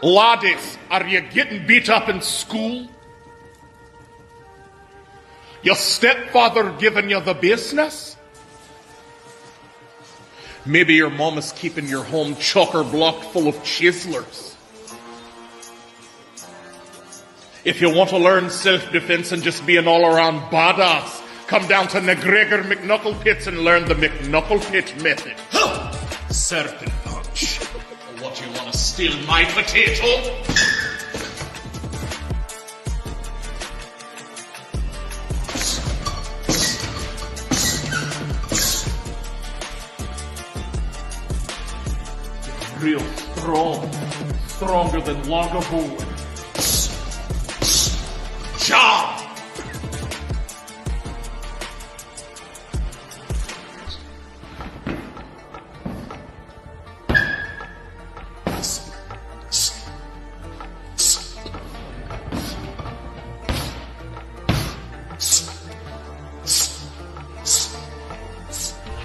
Laddies, are you getting beat up in school? Your stepfather giving you the business? Maybe your mom is keeping your home chocker-block full of chiselers. If you want to learn self-defense and just be an all-around badass, come down to McGregor McKnucklepits and learn the McKnucklepit method. Serpent punch. What, you want to steal my potato? Real strong. Stronger than Lagavulin. Job!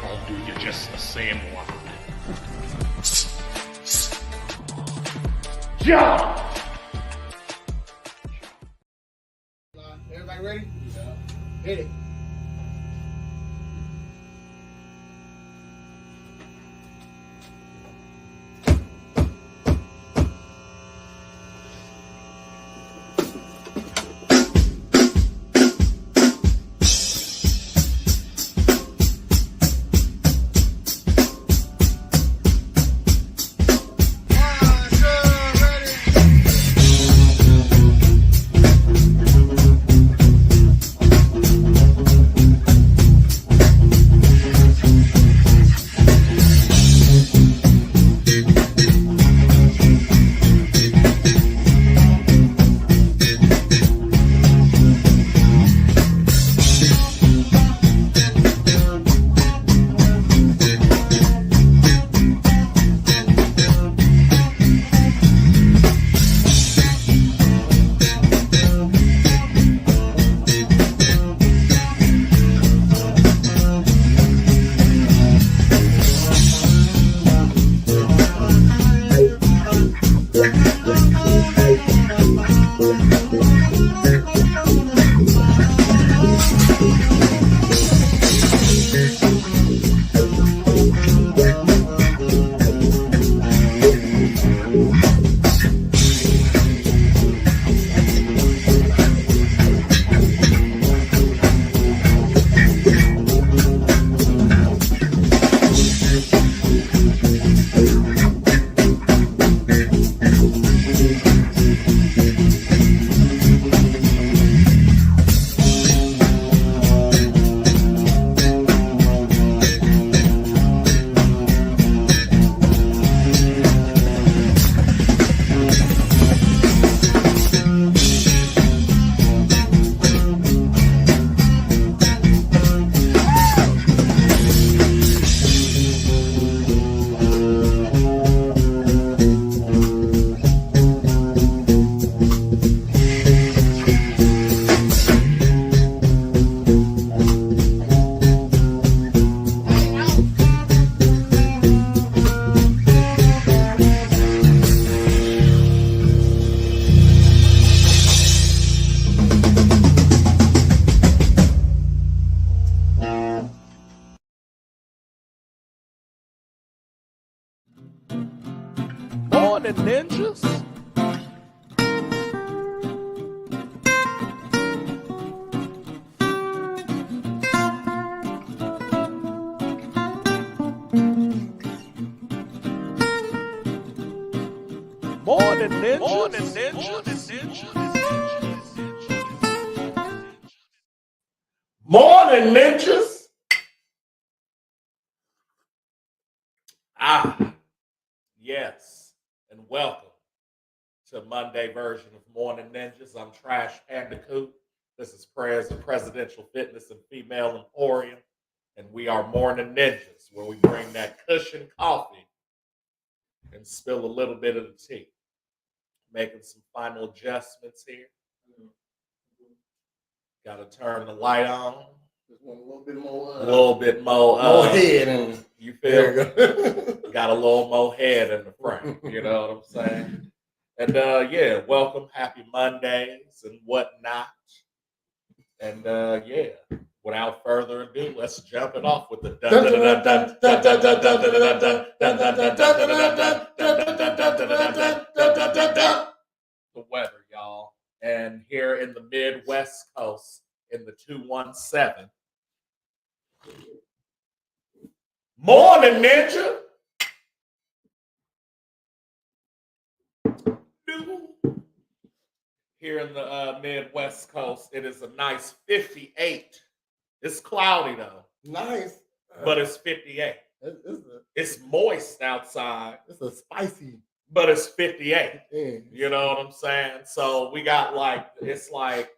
I'll do you just the same one. Job! Everybody ready? Yeah. Hit it. Morn'n Ninjas. Morn'n Ninjas. Morn'n Ninjas. Morn'n Ninjas. Yes, and welcome to Monday version of Morn'n Ninjas. I'm Trash Bandicoot. This is Prayers of Presidential Fitness and Female Emporium, and we are Morn'n Ninjas, where we bring that Kush Koffee and spill a little bit of the tea. Making some final adjustments here. Got to turn the light on. Just want a little bit more. A little bit more. More head. And you feel? Got a little more head in the front. You know what I'm saying? And yeah, welcome, happy Mondays and whatnot. And yeah, without further ado, let's jump it off with the weather, y'all. And here in the Midwest Coast, in the 217. Morning, Ninja. Here in the Midwest Coast, it is a nice 58. It's cloudy though. Nice. But it's 58. It's moist outside. It's a spicy. But it's 58. Yeah. You know what I'm saying? So we got it's like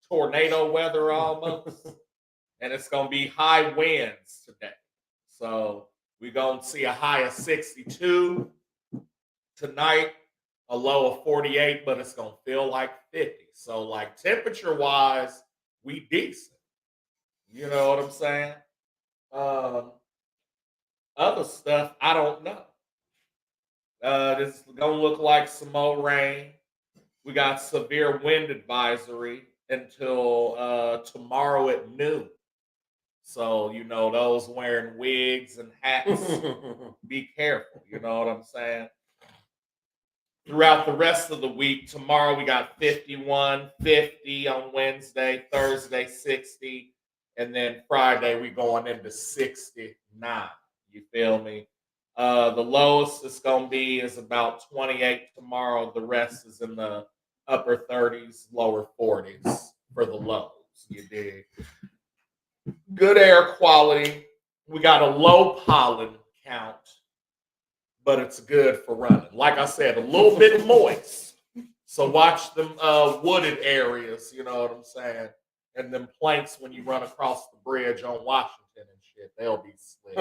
tornado weather almost. And it's going to be high winds today. So we're going to see a high of 62 tonight, a low of 48, but it's going to feel like 50. So like temperature wise, we decent. You know what I'm saying? Other stuff, I don't know. This is gonna look like some more rain. We got severe wind advisory until tomorrow at noon. So, you know, those wearing wigs and hats, be careful. You know what I'm saying? Throughout the rest of the week, tomorrow we got 51, 50 on Wednesday, Thursday 60, and then Friday we going into 69. You feel me? The lowest it's going to be is about 28 tomorrow. The rest is in the upper 30s, lower 40s for the lows. You dig? Good air quality. We got a low pollen count, but it's good for running. Like I said, a little bit moist. So watch them wooded areas, you know what I'm saying? And them planks when you run across the bridge on Washington and shit, they'll be slick.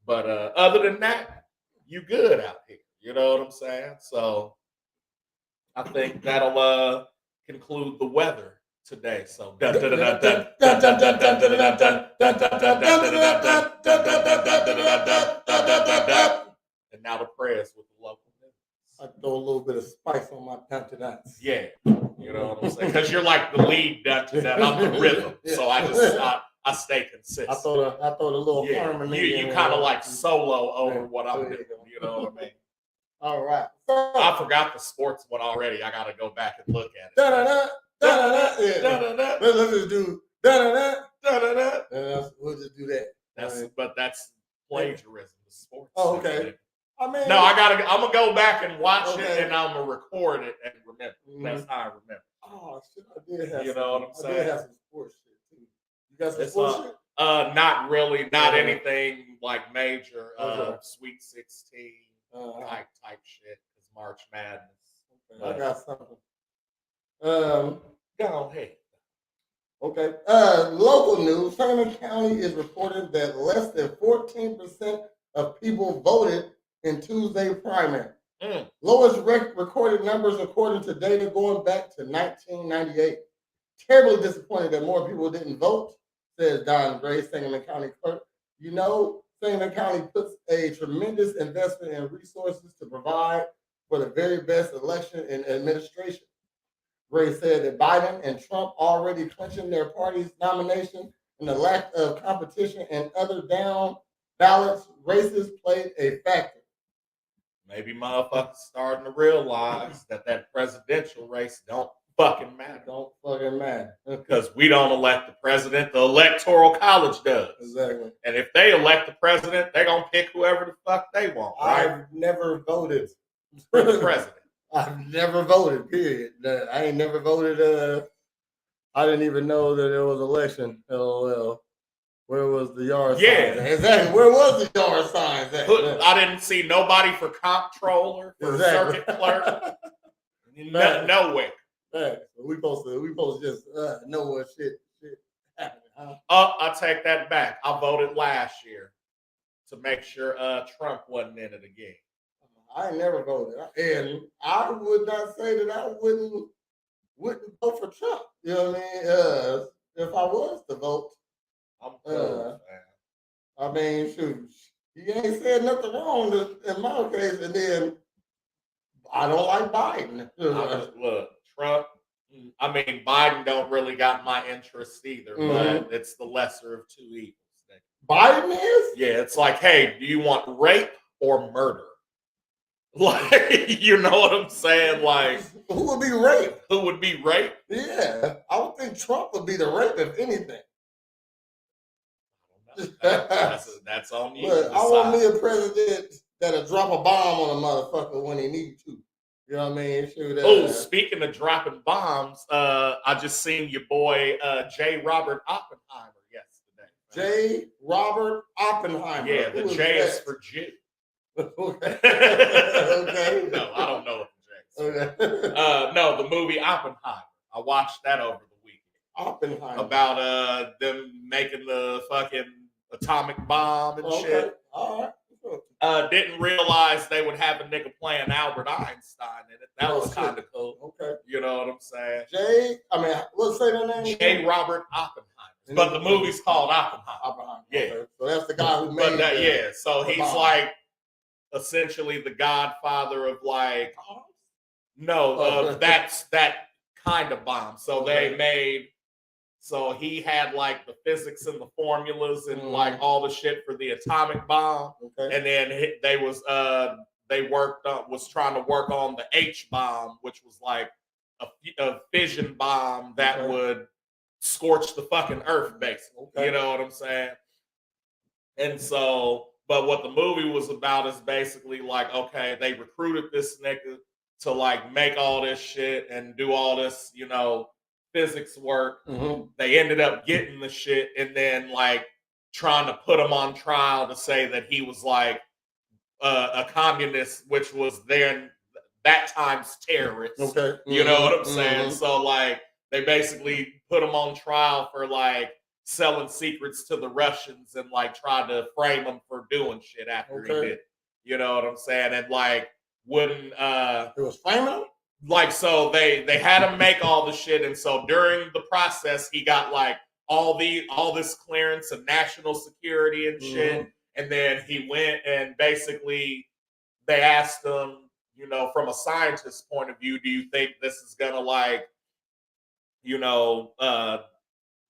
But other than that, you good out here. You know what I'm saying? So I think that'll conclude the weather today. So and now the prayers with the local news. I throw a little bit of spice on my dun-to-duns. Yeah, you know what I'm saying? Because you're like the lead dun-to-dun. I'm the rhythm, so I stay consistent. I throw a little harmony. You kind of like solo over what I'm doing. You know what I mean? All right. I forgot the sports one already. I got to go back and look at it. Da-da-da, da-da-da, yeah. Let's just do da-da-da, da-da-da. We'll just do that. But that's plagiarism. The sports. Oh, okay. I mean, no, I'm gonna go back and watch it, and I'm gonna record it and remember. That's how I remember. Oh shit, I did have. You know what I'm saying? I did have some sports shit too. You got some sports shit? Not really. Not anything like major. Sweet 16 type shit. It's March Madness. Okay, I got something. Go ahead. Okay. Local news. Sangamon County is reporting that less than 14% of people voted in Tuesday primary. Lowest recorded numbers according to data going back to 1998. Terribly disappointed that more people didn't vote, says Don Gray, Sangamon County clerk. You know, Sangamon County puts a tremendous investment in resources to provide for the very best election and administration. Gray said that Biden and Trump already clinching their party's nomination, and the lack of competition and other down ballots races played a factor. Maybe motherfuckers starting to realize that presidential race don't fucking matter. Don't fucking matter. Because we don't elect the president, the Electoral College does. Exactly. And if they elect the president, they're going to pick whoever the fuck they want, right? I've never voted for the president. I've never voted, period. I ain't never voted. I didn't even know that there was election. LOL. Where was the yard sign? Exactly. Where was the yard sign? I didn't see nobody for comptroller, for circuit clerk. Nowhere. Right. We supposed to just know what shit happened, huh? I take that back. I voted last year to make sure Trump wasn't in it again. I ain't never voted, and I would not say that I wouldn't vote for Trump. You know what I mean? If I was to vote, I'm cool, man. I mean, shoot, he ain't said nothing wrong in my case, and then I don't like Biden. Look, Trump. I mean, Biden don't really got my interest either, but it's the lesser of two evils. Biden is? Yeah, it's like, hey, do you want rape or murder? Like, you know what I'm saying? Like, who would be raped? Who would be raped? Yeah, I would think Trump would be the rape, if anything. That's on you. Look, I want me a president that'll drop a bomb on a motherfucker when he needs to. You know what I mean? Oh, speaking of dropping bombs, I just seen your boy J. Robert Oppenheimer yesterday. J. Robert Oppenheimer. Yeah, the J is for Jew. Okay. Okay. No, I don't know what the J is. Okay. No, the movie Oppenheimer. I watched that over the weekend. Oppenheimer. About them making the fucking atomic bomb and shit. All right. Didn't realize they would have a nigga playing Albert Einstein in it. That was kind of cool. Okay. You know what I'm saying? Let's say that name. J. Robert Oppenheimer. But the movie's called Oppenheimer. Yeah. Okay. So that's the guy who made it. Yeah. So he's bomb. Like essentially the godfather of like that's that kind of bomb. So they made. So he had like the physics and the formulas and like all the shit for the atomic bomb. Okay. And then was trying to work on the H bomb, which was like a fission bomb that would scorch the fucking earth, basically. Okay. You know what I'm saying? And so, but what the movie was about is basically like, okay, they recruited this nigga to like make all this shit and do all this, you know, physics work. They ended up getting the shit and then like trying to put him on trial to say that he was like a communist, which was then that time's terrorist. Okay. You know what I'm saying? So like they basically put him on trial for like selling secrets to the Russians and like tried to frame him for doing shit after he did. You know what I'm saying? And like wouldn't it was framing him? Like, so they had him make all the shit, and so during the process, he got like all this clearance of national security and shit, and then he went and basically they asked him, you know, from a scientist's point of view, do you think this is gonna like, you know,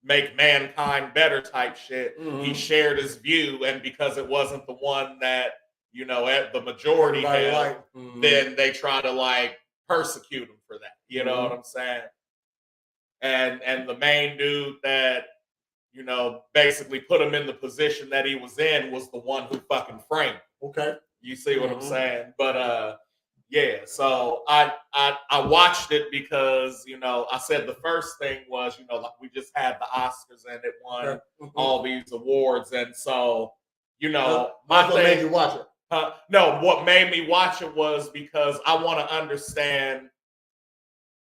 make mankind better type shit? He shared his view, and because it wasn't the one that, you know, at the majority held, then they try to like persecute him for that. You know what I'm saying? And the main dude that, you know, basically put him in the position that he was in was the one who fucking framed him. Okay. You see what I'm saying? But yeah, so I watched it because, you know, I said the first thing was, you know, like we just had the Oscars and it won all these awards. And so, you know, what made you watch it? No, what made me watch it was because I want to understand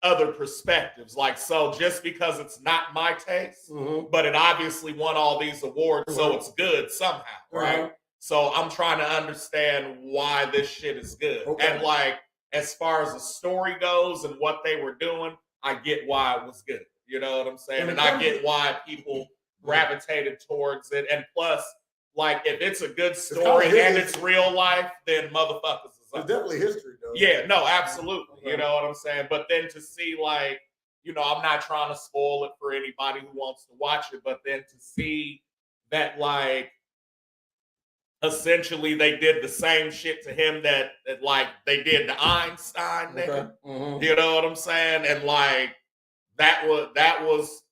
other perspectives. Like, so just because it's not my taste, but it obviously won all these awards, so it's good somehow, right? So I'm trying to understand why this shit is good. And like, as far as the story goes and what they were doing, I get why it was good. You know what I'm saying? And I get why people gravitated towards it. And plus, like, if it's a good story and it's real life, then motherfuckers is up. It's definitely history, though. Yeah, no, absolutely. You know what I'm saying? But then to see, like, you know, I'm not trying to spoil it for anybody who wants to watch it, but then to see that, like, essentially they did the same shit to him that like, they did to Einstein, nigga. You know what I'm saying? And, like, that was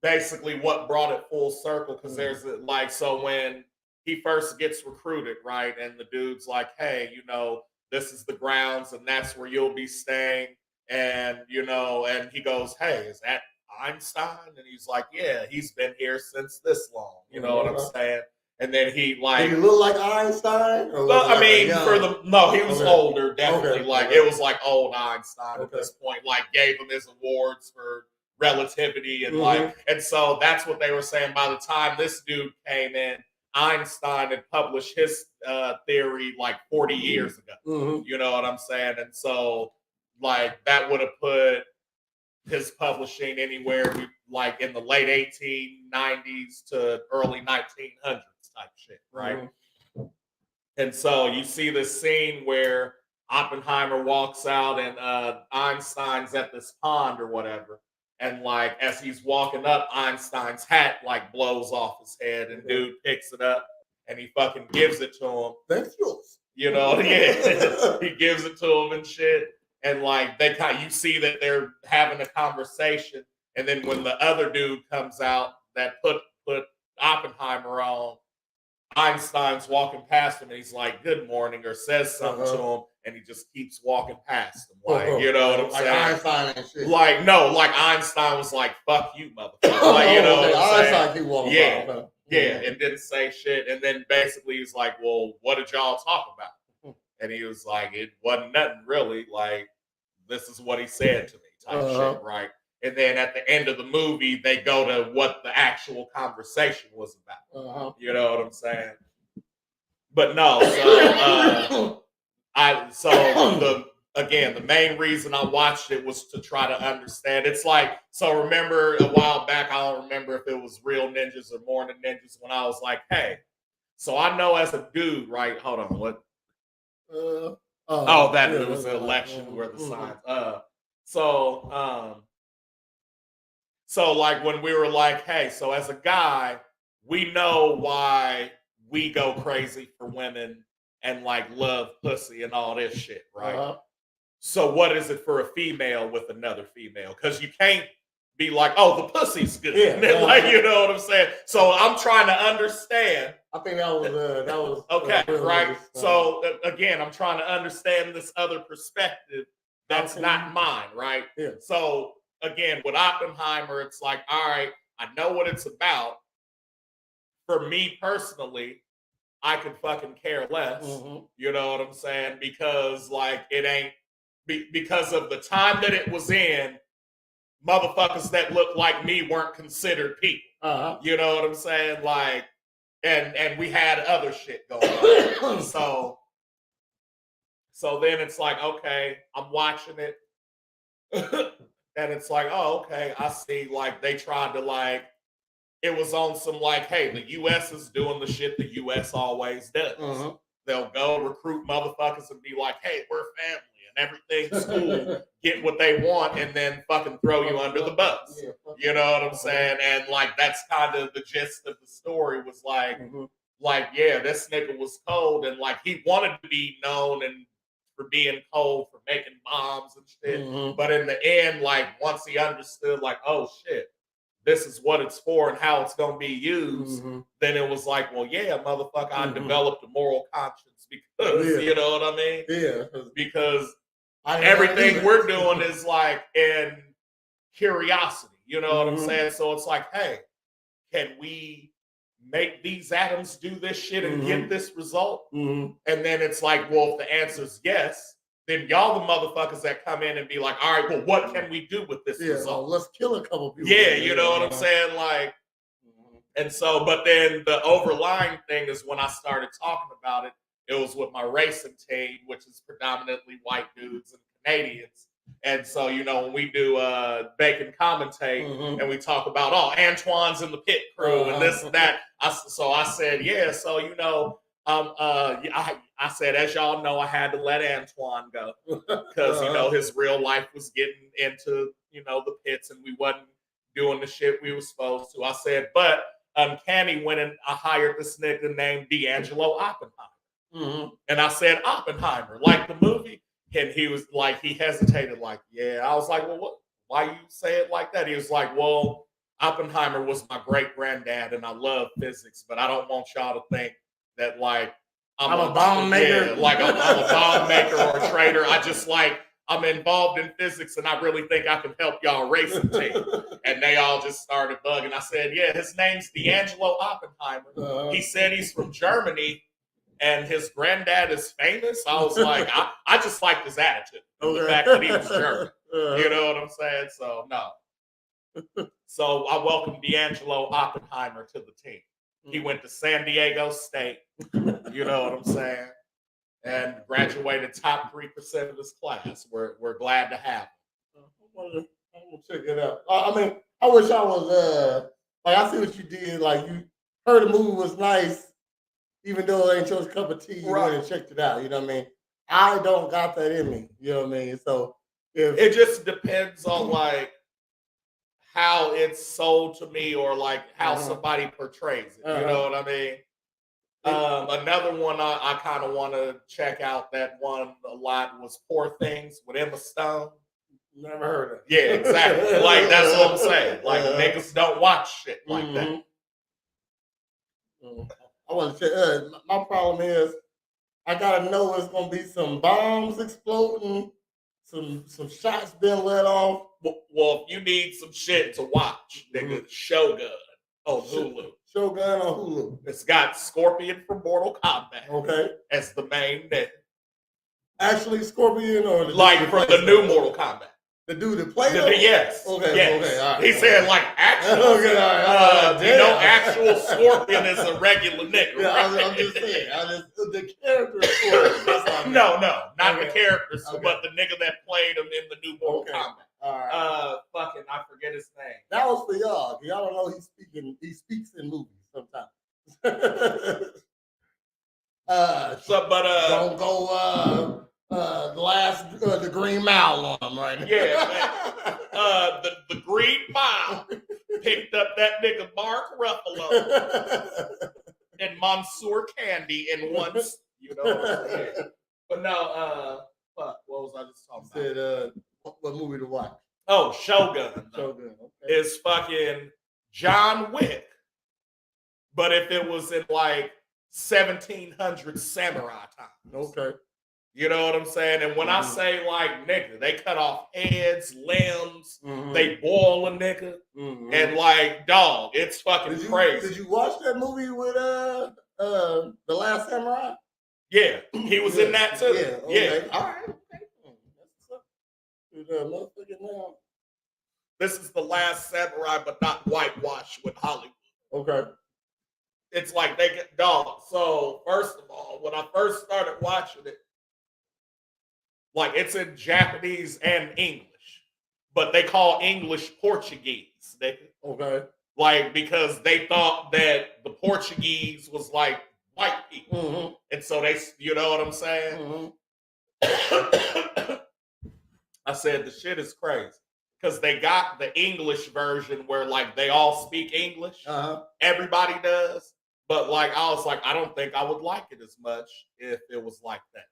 basically what brought it full circle, because there's like, so when he first gets recruited, right, and the dude's like, hey, you know, this is the grounds and that's where you'll be staying, and you know, and he goes, hey, is that Einstein? And he's like, yeah, he's been here since this long. You know what I'm saying? And then he like, did he look like Einstein? Or well, I mean, he was older, definitely. Like, it was like old Einstein at this point. Like, gave him his awards for relativity and like, and so that's what they were saying. By the time this dude came in, Einstein had published his theory like 40 years ago. You know what I'm saying? And so, like, that would have put his publishing anywhere like in the late 1890s to early 1900s type shit, right? And so you see this scene where Oppenheimer walks out and Einstein's at this pond or whatever. And like as he's walking up, Einstein's hat like blows off his head, and dude picks it up and he fucking gives it to him. That's yours. You know, yeah. He gives it to him and shit. And like they kind of, you see that they're having a conversation. And then when the other dude comes out that put Oppenheimer on, Einstein's walking past him and he's like, "Good morning," or says something to him, and he just keeps walking past him. Like, you know what I'm saying? Einstein and shit. Like, no, like Einstein was like, "Fuck you, motherfucker." Like, you know what I'm saying? Einstein keep walking yeah. Yeah, and didn't say shit. And then basically he's like, "Well, what did y'all talk about?" And he was like, "It wasn't nothing really. Like, this is what he said to me," type shit, right? And then at the end of the movie, they go to what the actual conversation was about. You know what I'm saying? But no, so the main reason I watched it was to try to understand. It's like, so remember a while back, I don't remember if it was Real Ninjas or Morn'n Ninjas, when I was like, hey, so I know as a dude, right? Hold on, what? It was an election where the signs. So like when we were like, hey, so as a guy, we know why we go crazy for women and like love pussy and all this shit, right? So what is it for a female with another female? Because you can't be like, oh, the pussy's good. Yeah, like, you know what I'm saying? So I'm trying to understand. I think that was okay, right? So again, I'm trying to understand this other perspective that's not mine, right? Yeah. So again, with Oppenheimer, it's like, all right, I know what it's about. For me personally, I could fucking care less. You know what I'm saying? Because like it ain't because of the time that it was in, motherfuckers that look like me weren't considered people. You know what I'm saying? Like, and we had other shit going on. So then it's like, okay, I'm watching it. And it's like, oh, okay, I see. Like they tried to like, it was on some like, hey, the U.S. is doing the shit the U.S. always does. They'll go recruit motherfuckers and be like, hey, we're family and everything's cool, get what they want, and then fucking throw you under the bus. You know what I'm saying? And like that's kind of the gist of the story was like, yeah, this nigga was cold and like he wanted to be known and for being cold, for making bombs and shit. But in the end, like once he understood, like, oh shit, this is what it's for and how it's gonna be used, then it was like, well, yeah, motherfucker, I developed a moral conscience because you know what I mean? Yeah. Because everything we're doing is like in curiosity, you know what I'm saying? So it's like, hey, can we make these atoms do this shit and get this result? And then it's like, well, if the answer is yes, then y'all the motherfuckers that come in and be like, all right, well, what can we do with this result? Let's kill a couple people. Yeah, you know what I'm saying? Like, and so, but then the overlying thing is when I started talking about it, it was with my racing team, which is predominantly white dudes and Canadians. And so, you know, when we do Bacon commentate and we talk about, oh, Antoine's in the pit crew and this and that. So I said, yeah, so, you know, I said, as y'all know, I had to let Antoine go because, you know, his real life was getting into, you know, the pits and we wasn't doing the shit we were supposed to. I said, but Uncanny went and I hired this nigga named D'Angelo Oppenheimer. And I said, Oppenheimer, like the movie? And he was like, he hesitated, like, yeah. I was like, well, what? Why you say it like that? He was like, well, Oppenheimer was my great granddad, and I love physics, but I don't want y'all to think that like I'm a bomb maker. Yeah, like I'm a bomb maker or a trader. I just like I'm involved in physics, and I really think I can help y'all racing team. And they all just started bugging. I said, yeah, his name's D'Angelo Oppenheimer. He said he's from Germany. And his granddad is famous. I was like, I just liked his attitude. The fact that he was German. You know what I'm saying? So, no. So, I welcomed D'Angelo Oppenheimer to the team. He went to San Diego State. You know what I'm saying? And graduated top 3% of his class. We're glad to have him. I'm going to check it out. I mean, I wish I was, like, I see what you did. Like, you heard the movie was nice. Even though it ain't your cup of tea, you went and checked it out. You know what I mean? I don't got that in me. You know what I mean? So if It just depends on like how it's sold to me or like how somebody portrays it. You know what I mean? Another one I kind of want to check out, that one a lot, was Poor Things with Emma Stone. Never heard of it. Yeah, exactly. Like, that's what I'm saying. Like, niggas don't watch shit like that. I want to say, my problem is I gotta know it's gonna be some bombs exploding, some shots being let off. Well, if you need some shit to watch, nigga, Shogun on Hulu. Shogun on Hulu. It's got Scorpion from Mortal Kombat. Okay. As the main nigga. Actually, Scorpion or like from the new Mortal Kombat. The dude that played him? Yes. Okay, yes. okay, all right. He said like actual. Okay, all right. You know, actual Scorpion is a regular nigga. Yeah, right? I'm just saying. The character is Scorpion. That's what I mean. No, not the characters, but the nigga that played him in the new Mortal Kombat. All right. Fucking, I forget his name. That was for y'all. Y'all don't know he speaks in movies sometimes. Don't go the Green Mile on him right now. Yeah, man. The Green Mile picked up that nigga Mark Ruffalo and Mansoor Candy in once. You know what I'm saying? But no, fuck, what was I just talking about? Said, what movie to watch? Oh, Shogun. Shogun. Okay. Is fucking John Wick. But if it was in like 1700 samurai times. Okay. You know what I'm saying? And when I say like nigga, they cut off heads, limbs, they boil a nigga, and like dog, it's fucking crazy. Did you watch that movie with The Last Samurai? Yeah, he was in that too. Yeah. Okay. All right. This is The Last Samurai, but not whitewashed with Hollywood. Okay. It's like they get dog. So first of all, when I first started watching it, like it's in Japanese and English, but they call English Portuguese. Okay. Like because they thought that the Portuguese was like white people, and so they, you know what I'm saying? I said the shit is crazy because they got the English version where like they all speak English, everybody does, but like I was like I don't think I would like it as much if it was like that.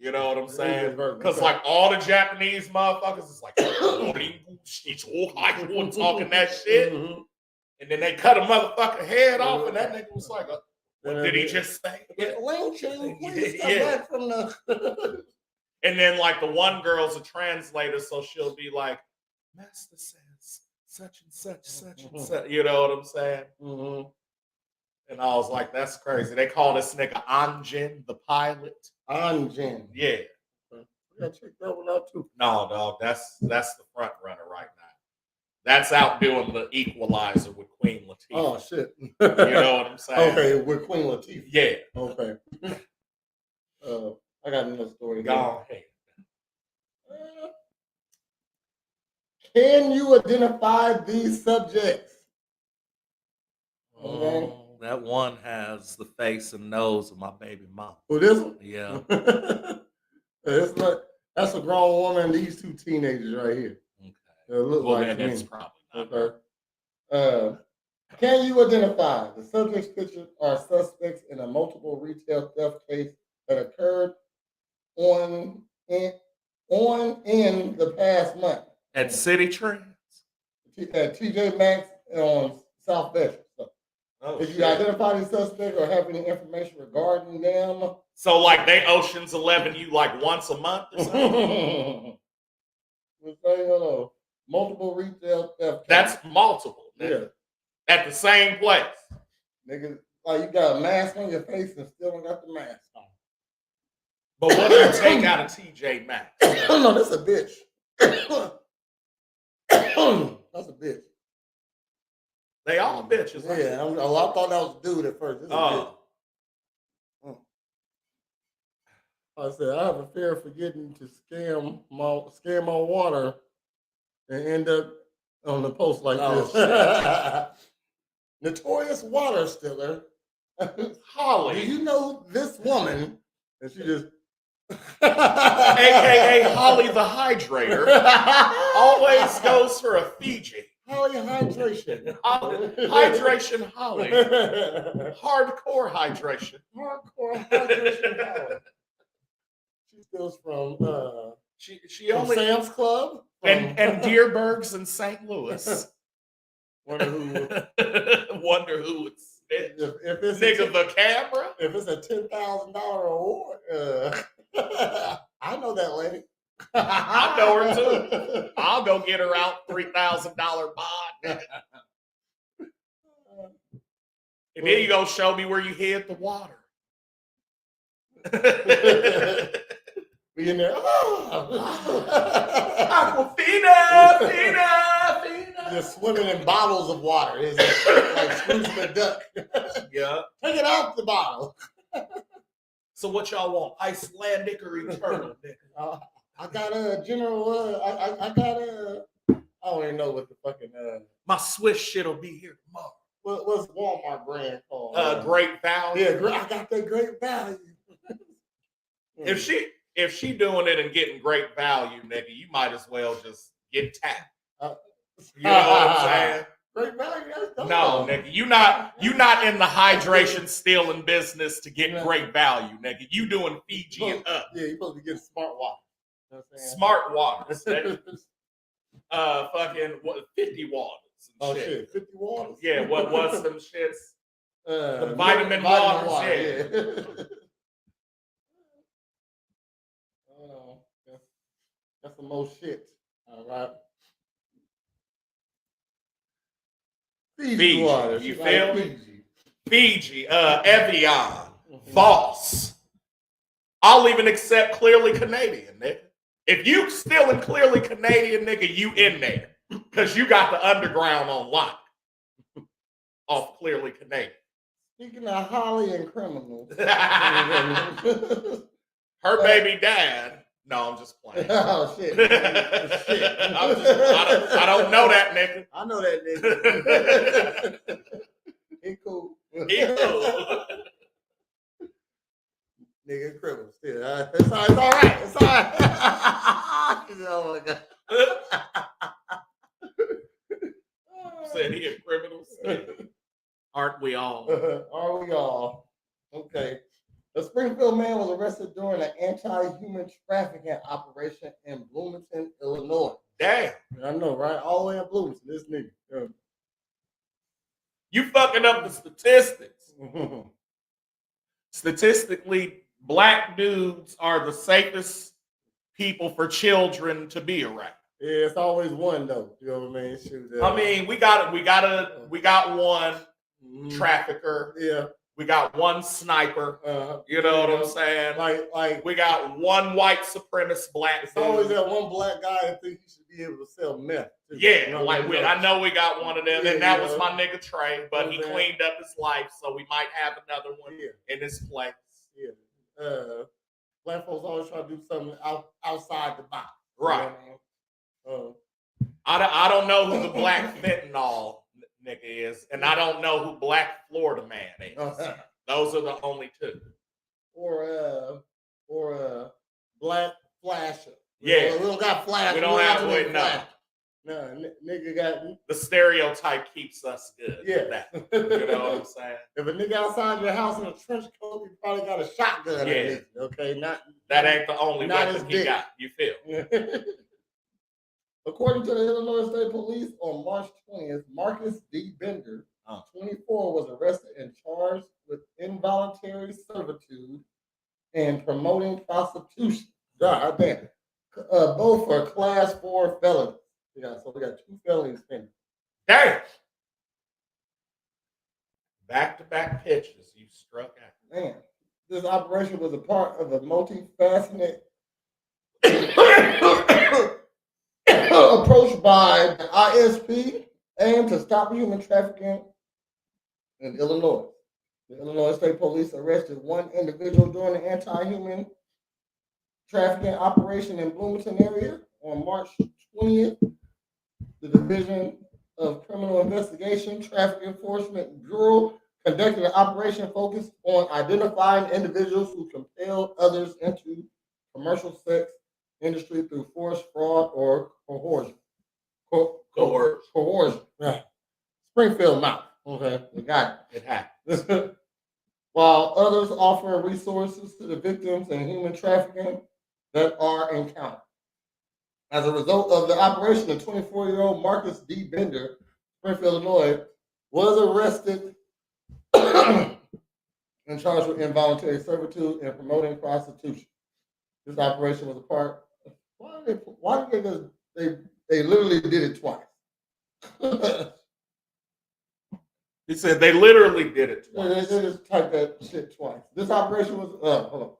You know what I'm saying? Because like all the Japanese motherfuckers is like talking that shit, and then they cut a motherfucking head off, and that nigga was like, "What did he just say?" And then like the one girl's a translator, so she'll be like, "Master says such and such, such and such." You know what I'm saying? And I was like, "That's crazy." They call this nigga Anjin, the pilot. Anjin. Yeah. Yeah, check that one out too. No, dog, that's the front runner right now. That's out doing the Equalizer with Queen Latifah. Oh shit! You know what I'm saying? Okay, with Queen Latifah. Yeah. Okay. I got another story. Go ahead. Can you identify these subjects? Okay. That one has the face and nose of my baby mom. Oh, this one? Yeah. That's a grown woman. These two teenagers right here. Okay. They look like that's probably not okay. Can you identify the subjects pictured are suspects in a multiple retail theft case that occurred in the past month at City Trends? At TJ Maxx on South Bedford. Did you identify these suspects or have any information regarding them? So, like, they Ocean's 11 you like once a month or something? Multiple retail theft. That's multiple. Nigga. Yeah. At the same place. Nigga, like you got a mask on your face and still don't got the mask on. But what do you take out of TJ Maxx? No, that's a bitch. That's a bitch. They all bitches. Right? Yeah, I thought that was a dude at first. This is a bitch. I said I have a fear of forgetting to scam my water and end up on the post like this. Notorious water stealer. Holly. Do you know this woman? And she just aka Holly the Hydrator, always goes for a Fiji. Holly hydration. Hydration Holly. Hardcore hydration. Hardcore hydration Holly. She steals from she only Sam's Club and Deerbergs in St. Louis. Wonder who would snitch. If it's nigga the camera. If it's a $10,000 award, I know that lady. I know her too. I'll go get her out $3,000 bond. And then you go show me where you hid the water. We in there. Aquafina, Fina. Just swimming in bottles of water. It's like Scrooge McDuck. Yeah. Take it out the bottle. So what y'all want? Icelandic or eternal? I got a general. I got a. I don't even know what the fucking. My Swiss shit'll be here tomorrow. What's Walmart brand called? Great Value. Yeah, I got that Great Value. If she doing it and getting great value, nigga, you might as well just get tapped. You know what I'm saying? Great value. No, nigga, you not in the hydration stealing business to get great value, nigga. You doing Fiji and up. Yeah, you supposed to be getting smart water. You know what I'm saying? Smart waters. Fucking 50 waters. Oh shit, 50 waters. Yeah, what's them shits? The vitamin waters. Yeah. That's the most shit. All right. Fiji water. You feel me? Fiji, Evian, Voss. I'll even accept clearly Canadian, nigga. If you stealing clearly Canadian, nigga, you in there. Because you got the underground on lock. Off clearly Canadian. Speaking of Holly and criminals. Her baby dad. No, I'm just playing. Oh, shit. Shit. I don't know that nigga. I know that nigga. He cool. He cool. Nigga criminal still. It's all right. It's all right. Oh, my God. Said he a criminal still. Aren't we all? Are we all? Okay. A Springfield man was arrested during an anti-human trafficking operation in Bloomington, Illinois. Damn. I know, right? All the way in Bloomington, this nigga. Yeah. You fucking up the statistics. Statistically, black dudes are the safest people for children to be around. Yeah, it's always one though. You know what I mean? Shoot, I mean, we got one trafficker. Yeah. We got one sniper. You know what I'm saying? Like we got one white supremacist black. It's always that one black guy that thinks he should be able to sell meth. Too. Yeah, you know I know we got one of them, yeah, and that was my nigga Trey, but he man. cleaned up his life, so we might have another one in his place. Yeah. Black folks always try to do something outside the box. Right. You know? I don't know who the black fentanyl nigga is, and I don't know who Black Florida Man is. Those are the only two. Or Black Flasher. Yeah. We don't got Flash. We don't have to know. No, nigga got the stereotype keeps us good. Yeah. You know what I'm saying? If a nigga outside your house in a trench coat, he probably got a shotgun. Yeah. Okay, that ain't the only weapon he got. You feel? According to the Illinois State Police, on March 20th, Marcus D. Bender, 24, was arrested and charged with involuntary servitude and promoting prostitution. God damn. Both for class 4 felonies. Yeah, so we got 2 felonies pending. Damn. Back-to-back pitches you struck out. Man, this operation was a part of a multifaceted approach by the ISP aimed to stop human trafficking in Illinois. The Illinois State Police arrested one individual during the anti-human trafficking operation in Bloomington area on March 20th. The Division of Criminal Investigation Traffic Enforcement Bureau conducted an operation focused on identifying individuals who compelled others into commercial sex industry through force, fraud, or coercion. Coercion. Yeah. Springfield mouth. Okay, we got it. It happens. While others offer resources to the victims and human trafficking that are encountered. As a result of the operation, the 24-year-old Marcus D. Bender, Springfield, Illinois, was arrested and charged with involuntary servitude and promoting prostitution. This operation was a part. Why did they literally did it twice? He said they literally did it They twice. just typed that shit twice. This operation was hold on.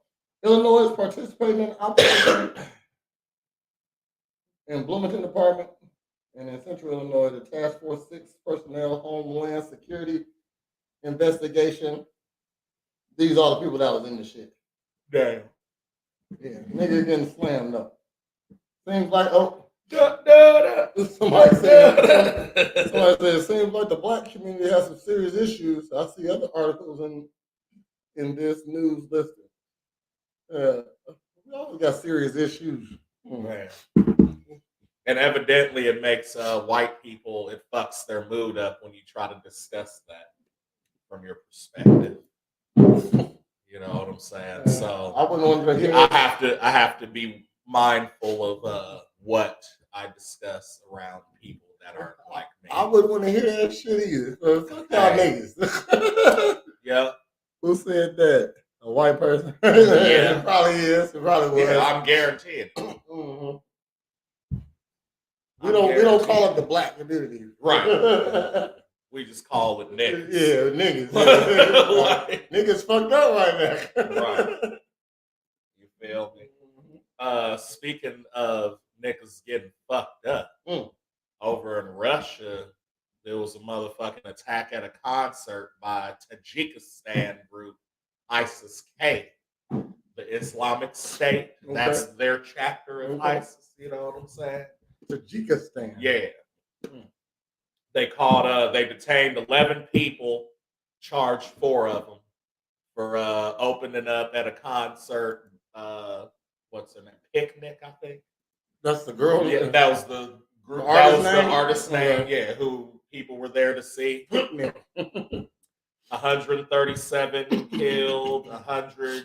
Illinois is participating in an operation in Bloomington Department and in Central Illinois, the Task Force 6 personnel Homeland Security investigation. These are the people that was in the shit. Damn. Yeah, nigga getting slammed up. Seems like somebody said it seems like the black community has some serious issues. I see other articles in this news listing. We always got serious issues. Man. And evidently it makes white people, it fucks their mood up when you try to discuss that from your perspective. You know what I'm saying? So I wouldn't want to hear I have to be mindful of what I discuss around people that aren't like me. I wouldn't want to hear that shit either. So fuck y'all niggas. Yeah. Who said that? A white person? Yeah. It probably is. It probably was. Yeah, I'm guaranteed. Mm-hmm. We don't call it the black community. Right. We just call it niggas. Yeah, niggas. Yeah. Like, niggas fucked up right now. Right. You feel me? Speaking of niggas getting fucked up, over in Russia, there was a motherfucking attack at a concert by a Tajikistan group, ISIS-K, the Islamic State. Okay. That's their chapter of ISIS, you know what I'm saying? Tajikistan. Yeah. They detained 11 people, charged 4 of them for opening up at a concert. What's her name? Picnic, I think. That's the girl. Yeah, that was the group. That was the artist name. Yeah, who people were there to see. 137 killed, 100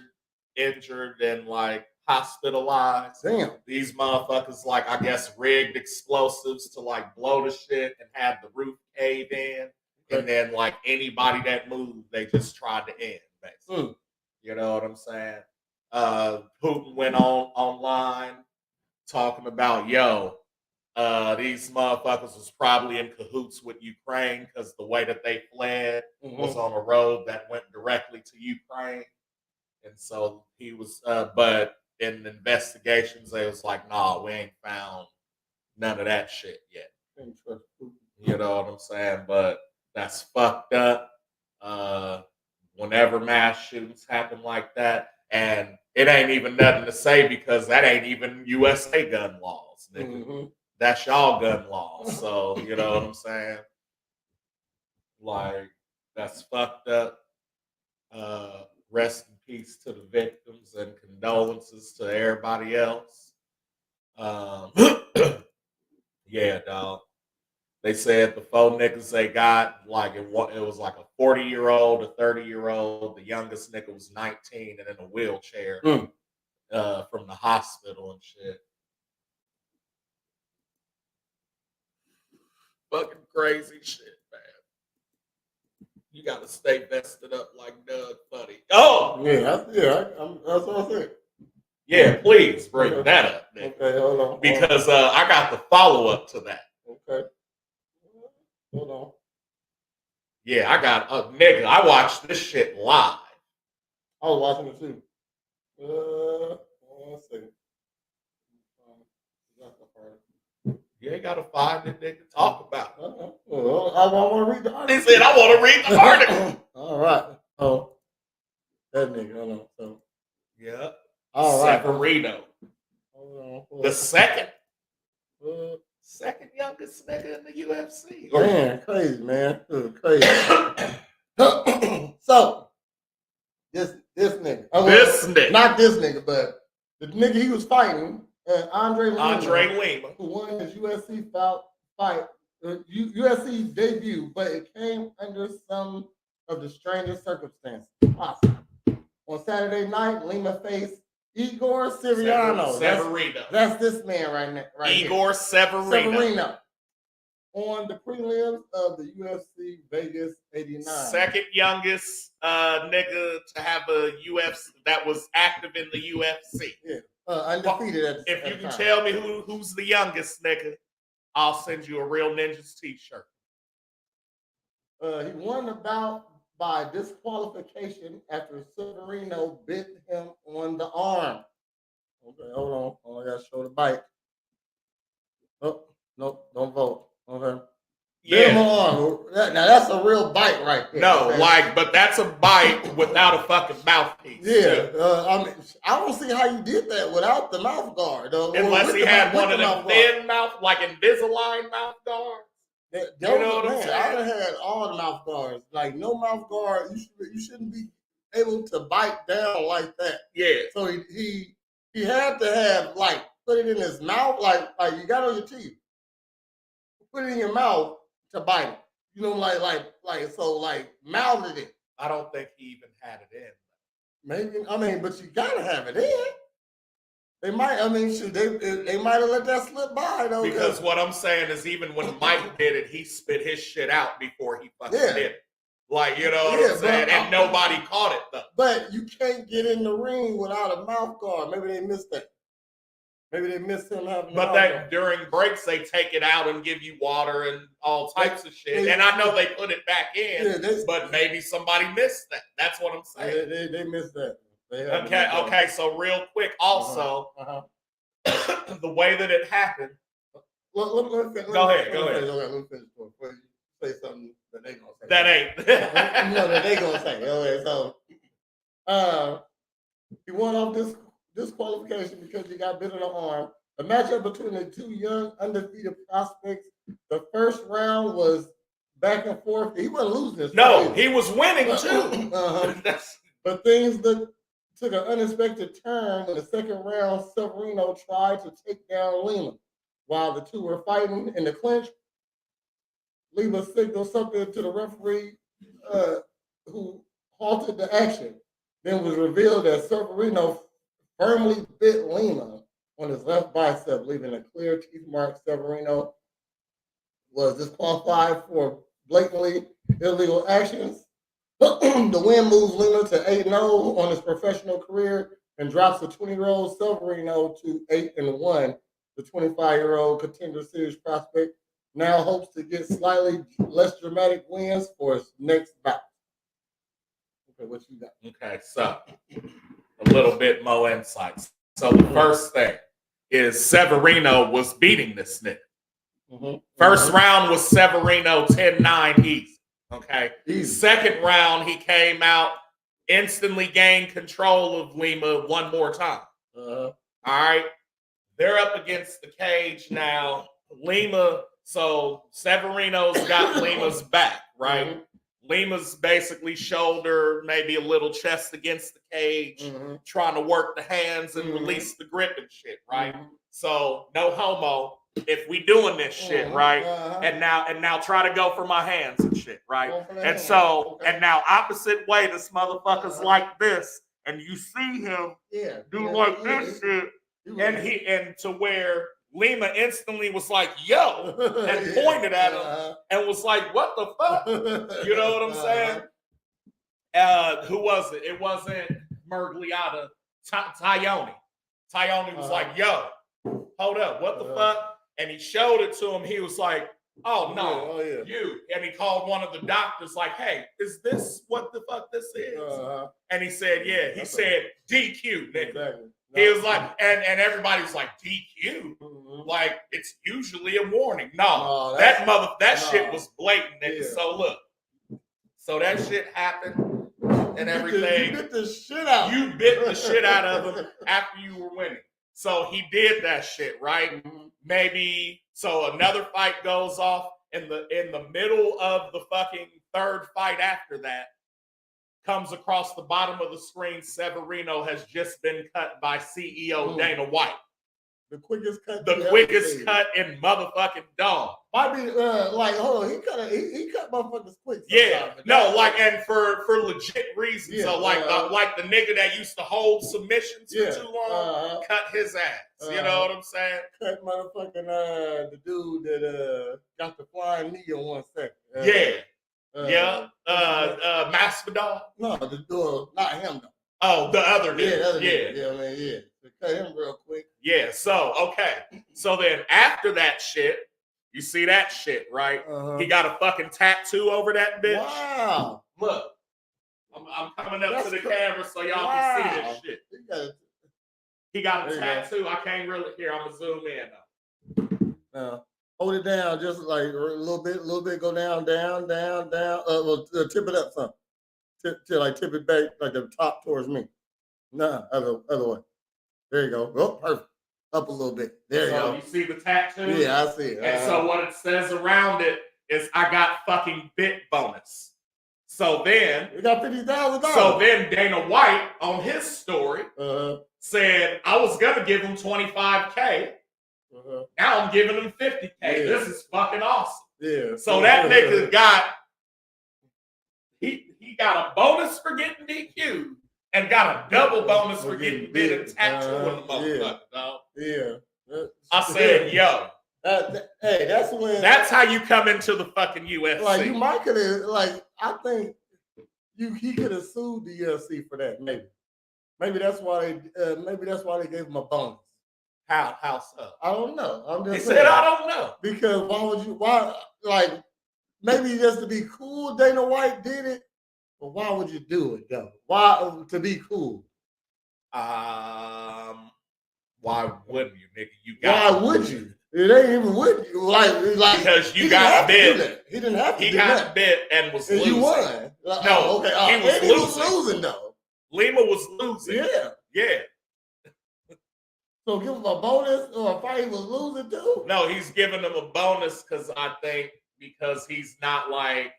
injured, and like hospitalized. Damn. These motherfuckers, like, I guess, rigged explosives to like blow the shit and have the roof cave in. And then like anybody that moved, they just tried to end, basically. You know what I'm saying? Putin went online talking about, these motherfuckers was probably in cahoots with Ukraine because the way that they fled was on a road that went directly to Ukraine. And so he was, but in investigations, they was like, nah, we ain't found none of that shit yet. You know what I'm saying? But that's fucked up. Whenever mass shootings happen like that, and it ain't even nothing to say because that ain't even USA gun laws, nigga. That's y'all gun laws. So, you know what I'm saying? Like, that's fucked up. Rest in peace to the victims and condolences to everybody else. Yeah, dog. They said the 4 niggas they got, like it was like a 40-year-old, a 30-year-old. The youngest nigga was 19 and in a wheelchair from the hospital and shit. Fucking crazy shit, man. You gotta stay vested up like Doug Funny. Oh! Yeah, that's what I said. Yeah, please bring that up, nigga. Okay, hold on. Because I got the follow-up to that. Okay. Hold on. Yeah, I got nigga. I watched this shit live. I was watching it too. Let's see. You ain't gotta find it, nigga. Talk about it. Well, I want to read the article. He said, "I want to read the article." All right. Oh, that nigga. Hold on. So. Yeah. All right. Severino. Hold on. The second youngest nigga in the UFC. Man, crazy, man. Crazy. So, this nigga. This nigga. Not this nigga, but The nigga he was fighting, Andre Lima, who won his fight, UFC debut, but it came under some of the strangest circumstances possible. On Saturday night, Lima faced Igor Severino. That's this man right Igor here. Severino. On the prelims of the UFC Vegas 89. Second youngest nigga to have a UFC that was active in the UFC. Yeah, undefeated. If you can tell me who's the youngest nigga, I'll send you a Real Ninjas t-shirt. He won the bout by disqualification after Severino bit him on the arm. Okay, hold on. I gotta show the bite. Oh, nope, don't vote. Okay. Yeah. Now that's a real bite right there. No, but that's a bite without a fucking mouthpiece. Yeah. I don't see how you did that without the mouth guard, though. Unless he had one of them thin mouth, like Invisalign mouth guards. You know what I'm saying? I done had all the mouth guards. Like no mouth guard, you shouldn't be able to bite down like that. Yeah. So he had to have put it in his mouth, like you got on your teeth. Put it in your mouth to bite it. You know, mouthed it. I don't think he even had it in. Maybe, but you gotta have it in. They might, they might have let that slip by though. Because what I'm saying is, even when Mike did it, he spit his shit out before he fucking did it. Like, you know what I'm saying? And nobody caught it though. But you can't get in the ring without a mouth guard. Maybe they missed that. Maybe they missed him having. But during breaks they take it out and give you water and all types of shit. And I know they put it back in, but maybe somebody missed that. That's what I'm saying. They missed that. Okay. So real quick, also, the way that it happened. Go ahead. Go ahead. Let me finish before you say something that they gonna say. That ain't. That they gonna say. Okay, so he won off disqualification because he got bit in the arm. A matchup between the two young undefeated prospects. The first round was back and forth. He wasn't losing this. No, he was winning too. But things took an unexpected turn. In the second round, Severino tried to take down Lima. While the two were fighting in the clinch, Lima signaled something to the referee, who halted the action. Then it was revealed that Severino firmly bit Lima on his left bicep, leaving a clear teeth mark. Severino was disqualified for blatantly illegal actions. The win moves Lima to 8-0 on his professional career and drops the 20-year-old Severino to 8-1. The 25-year-old Contender Series prospect now hopes to get slightly less dramatic wins for his next bout. Okay, what you got? Okay, so a little bit more insights. So the first thing is Severino was beating this nigga. First round was Severino 10-9 easy. Okay. Second round, he came out, instantly gained control of Lima one more time. All right. They're up against the cage now. Lima, so Severino's got Lima's back, right? Lima's basically shoulder, maybe a little chest against the cage, trying to work the hands and release the grip and shit, right? So no homo. If we doing this shit, right? And now try to go for my hands and shit, right? And so and now opposite way, this motherfucker's like this, and you see him do this shit, and to where Lima instantly was like, yo, and pointed at him and was like, what the fuck? You know what I'm saying? Who was it? It wasn't Mergliata. Tyone. Tyone was like, yo, hold up, what the fuck? And he showed it to him. He was like, oh, no, you. And he called one of the doctors like, hey, is this what the fuck this is? And he said, yeah. He said, DQ, nigga. Exactly. He was like, and everybody's like, DQ? Like, it's usually a warning. No, that shit was blatant, nigga. Yeah. So look, so that shit happened and everything. You bit the shit out. You bit the shit out of him after you were winning. So he did that shit, right? Maybe so another fight goes off in the middle of the fucking third fight after that. comes across the bottom of the screen. Severino has just been cut by CEO Dana White. The quickest cut. The quickest cut in motherfucking dog. Might be like, hold on, he cut motherfuckers quick. Yeah, no, like, and for legit reasons. Yeah, so like the nigga that used to hold submissions for too long, cut his ass. You know what I'm saying? Cut motherfucking the dude that got the flying knee in 1 second. Masvidal. No, the dude, not him though. Oh, the other dude. Yeah, I mean, yeah. So cut him real quick. Yeah, so, okay. So then after that shit, you see that shit, right? He got a fucking tattoo over that bitch. Wow. Look, I'm coming up to the camera so y'all can see this shit. He got a tattoo. I can't really hear. I'm going to zoom in now. Hold it down just like a little bit, go down. Well, tip it up some. Tip it back, like the top towards me. Nah, other way. There you go. Oh, perfect. Up a little bit. There you go. You see the tattoo? Yeah, I see it. And so what it says around it is, I got fucking bit bonus. So then... We got $50,000. So then Dana White, on his story, said, I was going to give him $25K. Now I'm giving him $50K. Yeah. This is fucking awesome. Yeah. So that nigga got... He got a bonus for getting DQ'd. And got a double bonus for getting bit and tattooing the motherfucker, dog. Yeah. I said, yo. Hey, that's when. That's how you come into the fucking UFC. Like, you might could have, like, I think he could have sued the UFC for that, maybe. Maybe that's why they gave him a bonus. How so? I don't know. I'm just saying. Said, I don't know. Because maybe just to be cool, Dana White did it. But why would you do it though? Why to be cool? Why wouldn't you, nigga? You got. Why would you? It ain't even would you like because you got bit. He didn't have to. He got bit and was losing. You won. No, okay. He was losing though. Lima was losing. Yeah. So give him a bonus or a fight he was losing too? No, he's giving him a bonus because he's not like.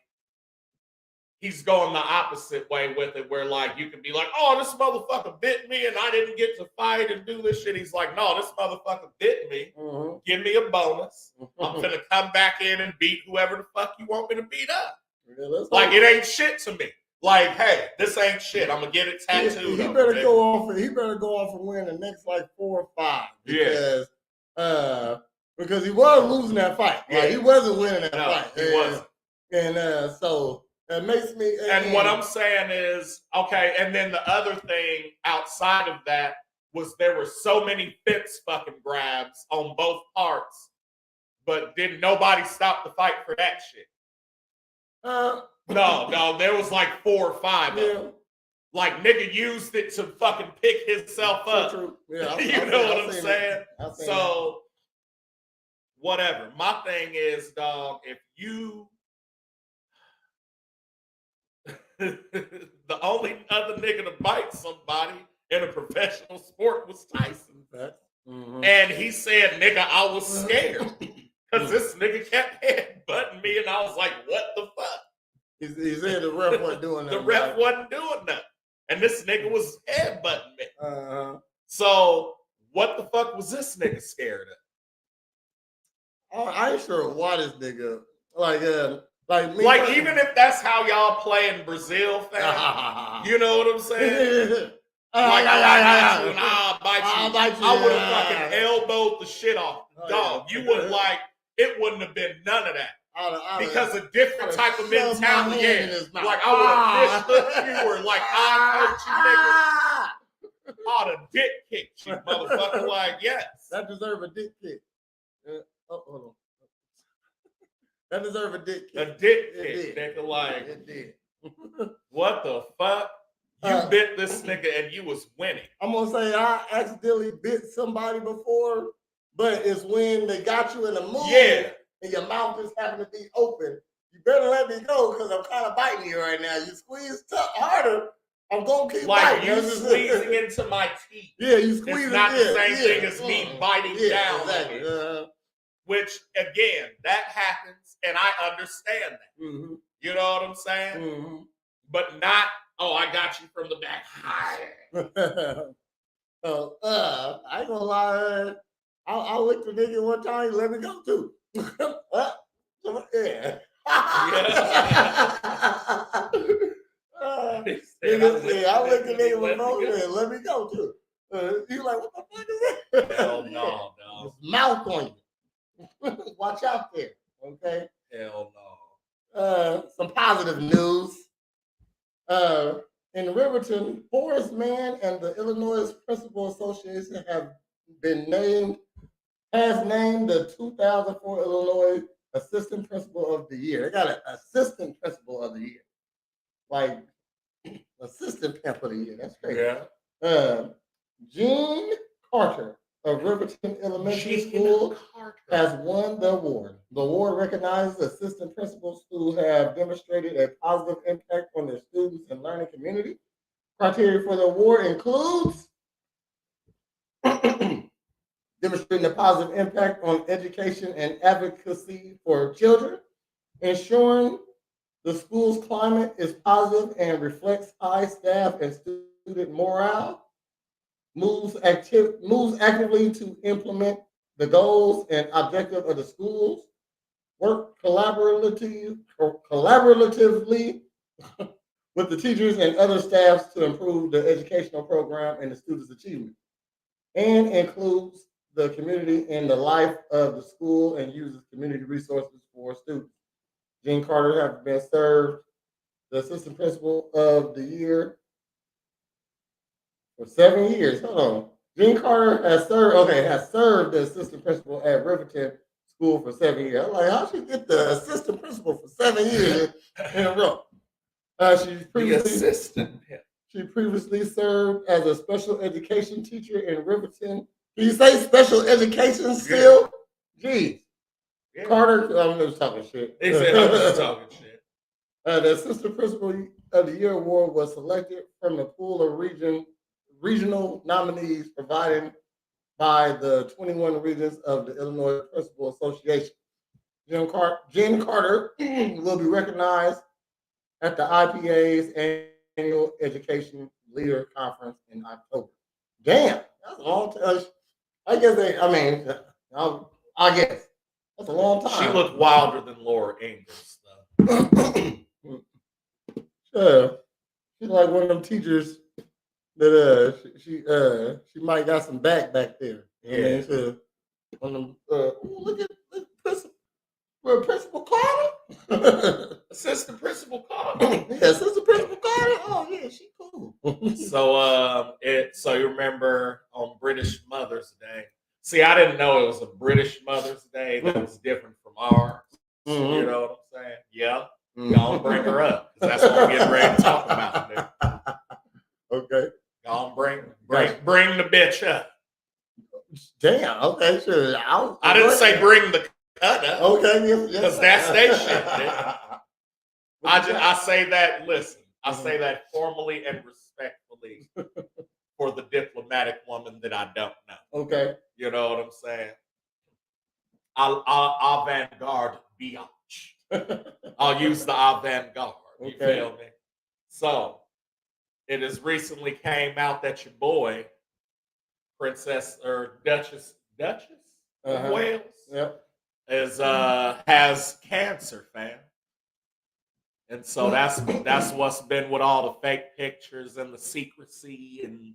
He's going the opposite way with it, where like you can be like, oh, this motherfucker bit me and I didn't get to fight and do this shit. He's like, no, this motherfucker bit me. Give me a bonus. I'm gonna come back in and beat whoever the fuck you want me to beat up. Like it ain't shit to me. Like, hey, this ain't shit. I'm gonna get it tattooed. He better go off and win the next like 4 or 5. Because he was losing that fight. Like he wasn't winning that fight. He wasn't. And so it makes me. And what I'm saying is, okay, and then the other thing outside of that was there were so many fence fucking grabs on both parts, but didn't nobody stop the fight for that shit? No, there was like 4 or 5 of them. Like nigga used it to fucking pick himself up. True. Yeah, you know what I'm saying? So, whatever. My thing is, dog, if you the only other nigga to bite somebody in a professional sport was Tyson. And he said, nigga, I was scared. Because this nigga kept headbutting me and I was like, what the fuck? He said the ref wasn't doing that. The ref wasn't doing that. And this nigga was headbutting me. So what the fuck was this nigga scared of? I ain't sure why this nigga, like even if that's how y'all play in Brazil, fam, you know what I'm saying? I'll bite you. I would have fucking elbowed the shit off. Dog, you would it wouldn't have been none of that. Because a different type of mentality. Like I would have fished you or like I hurt you, nigga. I'd have dick kicked you, motherfucker. Like, yes. That deserve a dick kick. Hold on. That deserve a dick kick. A dick kick, nigga. Like, it did. What the fuck? You bit this nigga and you was winning. I'm gonna say I accidentally bit somebody before, but it's when they got you in the mood and your mouth just happened to be open. You better let me go because I'm kind of biting you right now. You squeeze harder, I'm gonna keep biting. Like you squeezing into my teeth. Yeah, you squeezing. It's not the same thing as me biting down. Exactly. Which again, that happens, and I understand that. Mm-hmm. You know what I'm saying? Mm-hmm. But not Oh, I got you from the back. So, I ain't gonna lie. I licked a nigga one time. He let me go too. Yeah. He said, I licked a nigga let me before. go. Yeah, let me go too. You like, what the fuck is that? Hell no, dog. His mouth on you. Watch out there. Okay. Hell no. Some positive news. In Riverton, Horace Mann and the Illinois Principal Association has named the 2004 Illinois Assistant Principal of the Year. They got an Assistant Principal of the Year, like Assistant Pimp of the Year. That's crazy. Yeah. Gene Carter of Riverton Elementary School has won the award. The award recognizes assistant principals who have demonstrated a positive impact on their students and learning community. Criteria for the award includes demonstrating a positive impact on education and advocacy for children, ensuring the school's climate is positive and reflects high staff and student morale, moves actively to implement the goals and objectives of the schools, work collaboratively with the teachers and other staffs to improve the educational program and the students' achievement, and includes the community in the life of the school and uses community resources for students. Gene Carter has been served the assistant principal of the year for 7 years. Hold on. Gene Carter has served the assistant principal at Riverton School for 7 years. I'm like, how she get the assistant principal for 7 years in a row? She previously served as a special education teacher in Riverton. Can you say special education still? Yeah. Jeez. Yeah. Carter, I'm just talking shit. He said, I'm just talking shit. The assistant principal of the year award was selected from the pool of regional nominees provided by the 21 regions of the Illinois Principal Association. Gene Carter will be recognized at the IPA's annual Education Leader Conference in October. Damn, that's a long time. I guess I guess that's a long time. She looked wilder than Laura Ingalls, though. Yeah, she's like one of them teachers that she might got some back there. You know what I mean? On them, look at Principal Carter. Assistant Principal Carter. Yeah, Assistant Principal Carter. Oh yeah, she cool. So you remember on British Mother's Day? See, I didn't know it was a British Mother's Day that was different from ours. Mm-hmm. You know what I'm saying? Yeah. Mm-hmm. Gonna bring her up because that's what I'm getting ready to talk about today. Okay. Gonna bring the bitch up. Damn. Okay. Sure. I didn't say bring the cut up. Okay. Because that's their shit. I say that. Listen, I say that formally and respectfully for the diplomatic woman that I don't know. Okay. You know what I'm saying? I'll avant-garde biatch. I'll use the avant-garde. You feel me? So, it has recently came out that your boy, Princess or Duchess of Wales, has cancer, fam. And so that's what's been with all the fake pictures and the secrecy and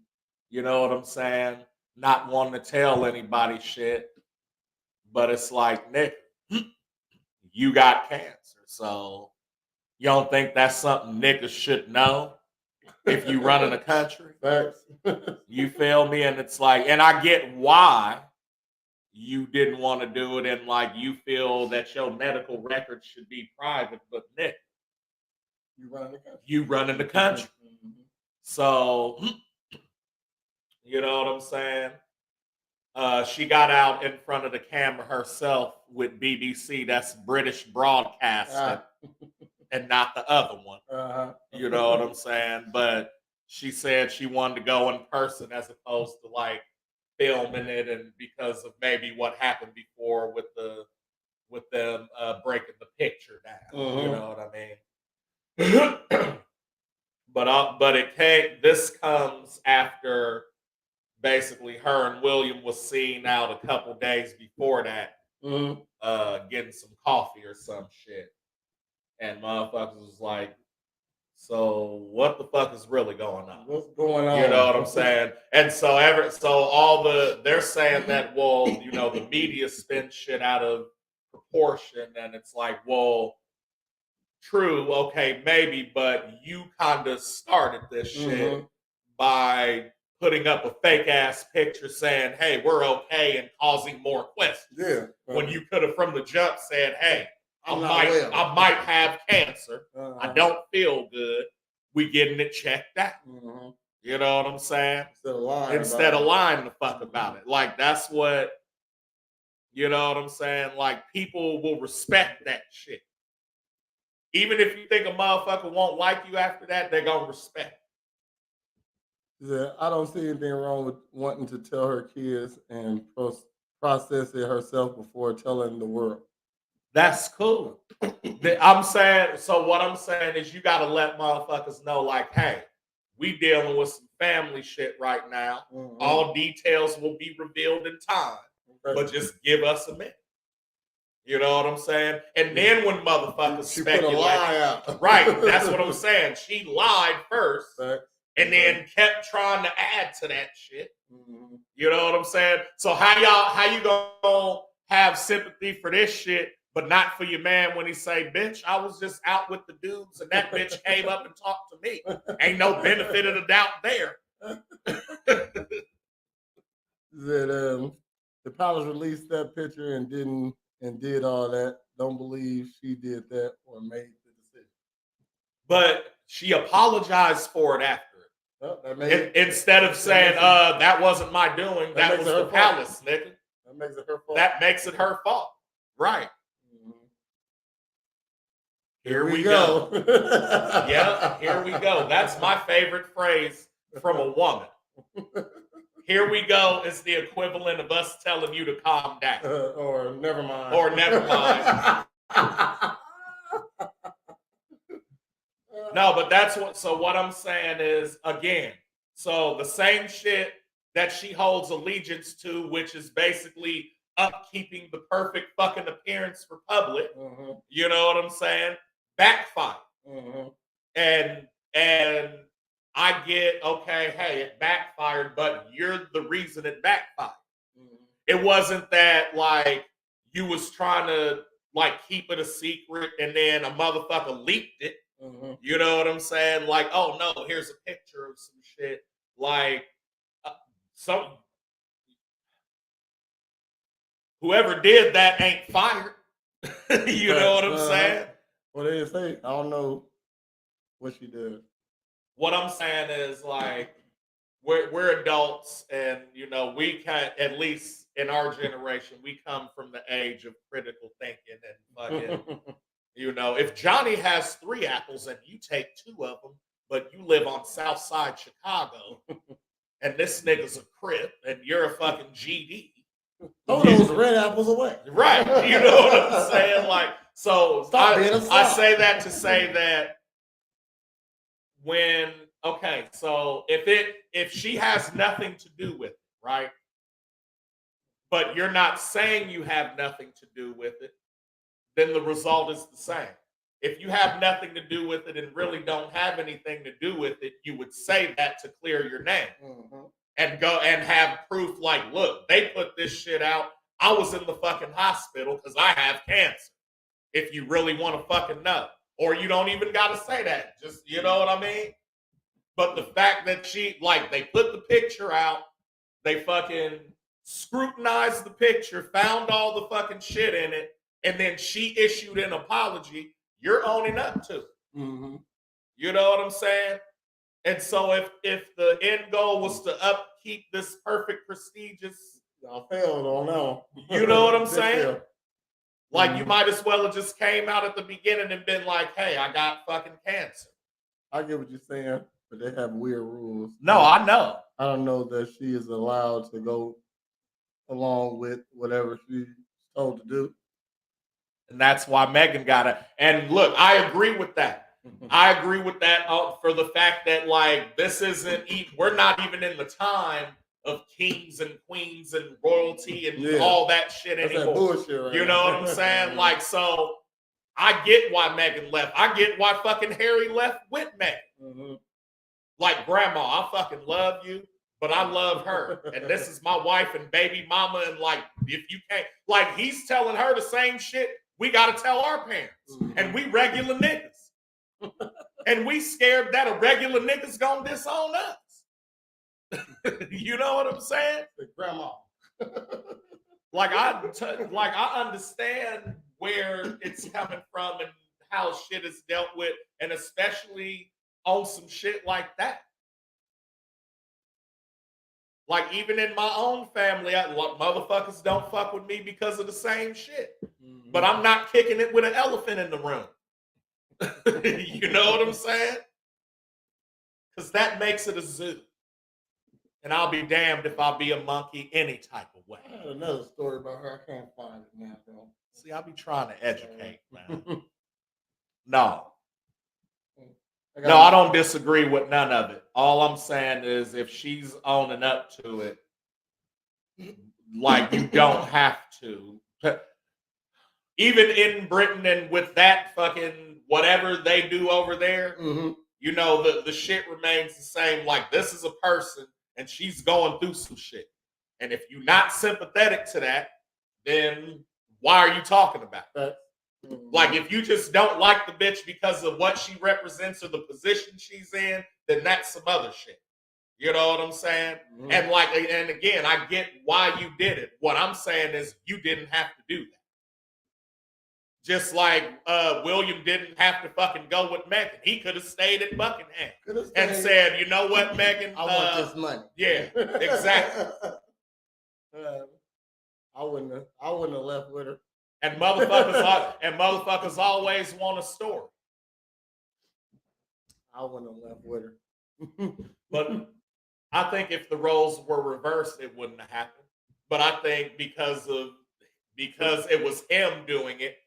you know what I'm saying? Not wanting to tell anybody shit. But it's like, Nick, you got cancer. So you don't think that's something niggas should know if you running a country? You feel me? And it's like, and I get why you didn't want to do it and like you feel that your medical records should be private, but Nick, you running the country. Mm-hmm. So, you know what I'm saying? She got out in front of the camera herself with BBC, that's British Broadcasting, and not the other one. You know what I'm saying? But she said she wanted to go in person as opposed to like filming it, and because of maybe what happened before with them breaking the picture down. You know what I mean? But it came. This comes after basically her and William was seen out a couple days before that, getting some coffee or some shit, and motherfuckers was like, "So what the fuck is really going on? What's going on?" You know what I'm saying? And so they're saying that, well, the media spins shit out of proportion, and it's like, well, true, okay, maybe, but you kind of started this shit by putting up a fake ass picture saying, "Hey, we're okay," and causing more questions. Yeah. When you could have from the jump said, "Hey, I well. might have cancer. I don't feel good. We getting it checked out." You know what I'm saying? Instead of lying the fuck about it. Like, that's what, you know what I'm saying? Like, people will respect that shit. Even if you think a motherfucker won't like you after that, they're gonna respect. Yeah, I don't see anything wrong with wanting to tell her kids and process it herself before telling the world. That's cool. I'm saying, so what I'm saying is you gotta let motherfuckers know, like, hey, we dealing with some family shit right now. All details will be revealed in time, but just give us a minute. You know what I'm saying? And then when motherfuckers speculate, put a lie out. Right? That's what I'm saying. She lied first, Right. and then kept trying to add to that shit. You know what I'm saying? So how you gonna have sympathy for this shit, but not for your man when he say, "Bitch, I was just out with the dudes, and that bitch came up and talked to me." Ain't no benefit of the doubt there. That the Palace released that picture and did all that. Don't believe she did that or made the decision. But she apologized for it after. Instead of saying, that wasn't my doing, that was the Palace, nigga. That makes it her fault. That makes it her fault. Right. Here we go. Yeah, here we go. That's my favorite phrase from a woman. Here we go is the equivalent of us telling you to calm down. Or never mind. Or never mind. No, but that's what I'm saying is, again, so the same shit that she holds allegiance to, which is basically upkeeping the perfect fucking appearance for public, you know what I'm saying, backfire. And I get, okay, hey, it backfired, but you're the reason it backfired. It wasn't that, like, you was trying to, like, keep it a secret and then a motherfucker leaked it. You know what I'm saying? Like, oh no, here's a picture of some shit. Like, whoever did that ain't fired. You know what I'm saying? Well, they say, I don't know what she did. What I'm saying is, like, we're adults, and we can, at least in our generation, we come from the age of critical thinking and fucking. If Johnny has 3 apples and you take 2 of them, but you live on South Side Chicago, and this nigga's a Crip, and you're a fucking GD. Throw those red apples away. Right. You know what I'm saying? Like, so I say that to say that so if she has nothing to do with it, right? But you're not saying you have nothing to do with it, then the result is the same. If you have nothing to do with it and really don't have anything to do with it, you would say that to clear your name and go and have proof like, look, they put this shit out. I was in the fucking hospital because I have cancer. If you really want to fucking know. Or you don't even got to say that. Just, you know what I mean? But the fact that they put the picture out, they fucking scrutinized the picture, found all the fucking shit in it, and then she issued an apology, you're owning up to it. You know what I'm saying? And so if the end goal was to upkeep this perfect, prestigious... Y'all failed on that. You know what I'm saying? Like, you might as well have just came out at the beginning and been like, hey, I got fucking cancer. I get what you're saying, but they have weird rules. No, I know. I don't know that she is allowed to go along with whatever she's told to do. And that's why Megan got it. And look, I agree with that. I agree with that for the fact that like this isn't. We're not even in the time of kings and queens and royalty and all that shit anymore. That bullshit, right? You know what I'm saying? Like, so I get why Meghan left. I get why fucking Harry left with Meghan. Mm-hmm. Like, grandma, I fucking love you, but I love her. And this is my wife and baby mama. And like, if you can't, like, he's telling her the same shit we got to tell our parents. Mm-hmm. And we regular niggas. And we scared that a regular nigga's gonna disown us. You know what I'm saying? The grandma. I understand where it's coming from and how shit is dealt with, and especially on some shit like that. Like, even in my own family, motherfuckers don't fuck with me because of the same shit. Mm-hmm. But I'm not kicking it with an elephant in the room. You know what I'm saying? Because that makes it a zoo. And I'll be damned if I'll be a monkey any type of way. I had another story about her. I can't find it now, though. See, I'll be trying to educate, man. No. I don't disagree with none of it. All I'm saying is if she's owning up to it, like, you don't have to. Even in Britain and with that fucking whatever they do over there, mm-hmm. You know, the shit remains the same. Like, this is a person and she's going through some shit. And if you're not sympathetic to that, then why are you talking about it? Mm-hmm. Like, if you just don't like the bitch because of what she represents or the position she's in, then that's some other shit. You know what I'm saying? Mm-hmm. And again, I get why you did it. What I'm saying is you didn't have to do that. Just like William didn't have to fucking go with Meghan. He could have stayed at Buckingham and said, you know what, Meghan? I want this money. Yeah, exactly. I wouldn't have left with her. And motherfuckers always want a story. I wouldn't have left with her. But I think if the roles were reversed, it wouldn't have happened. But I think because it was him doing it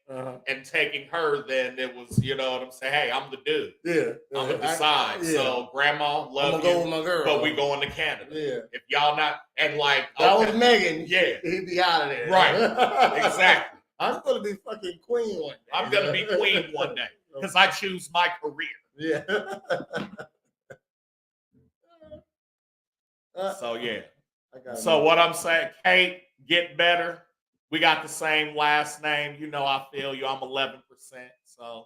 and taking her, then it was, you know what I'm saying? Hey, I'm the dude. Yeah. I'm gonna decide. Yeah. So, grandma, love you, go with my girl. but we going to Canada. Yeah. If y'all not, and like, that was Meghan. Yeah. He'd be out of there. Right. Exactly. I'm gonna be fucking queen one day. I'm gonna be queen one day because I choose my career. Yeah. So yeah. So what I'm saying, Kate, get better. We got the same last name. You know I feel you. I'm 11%. So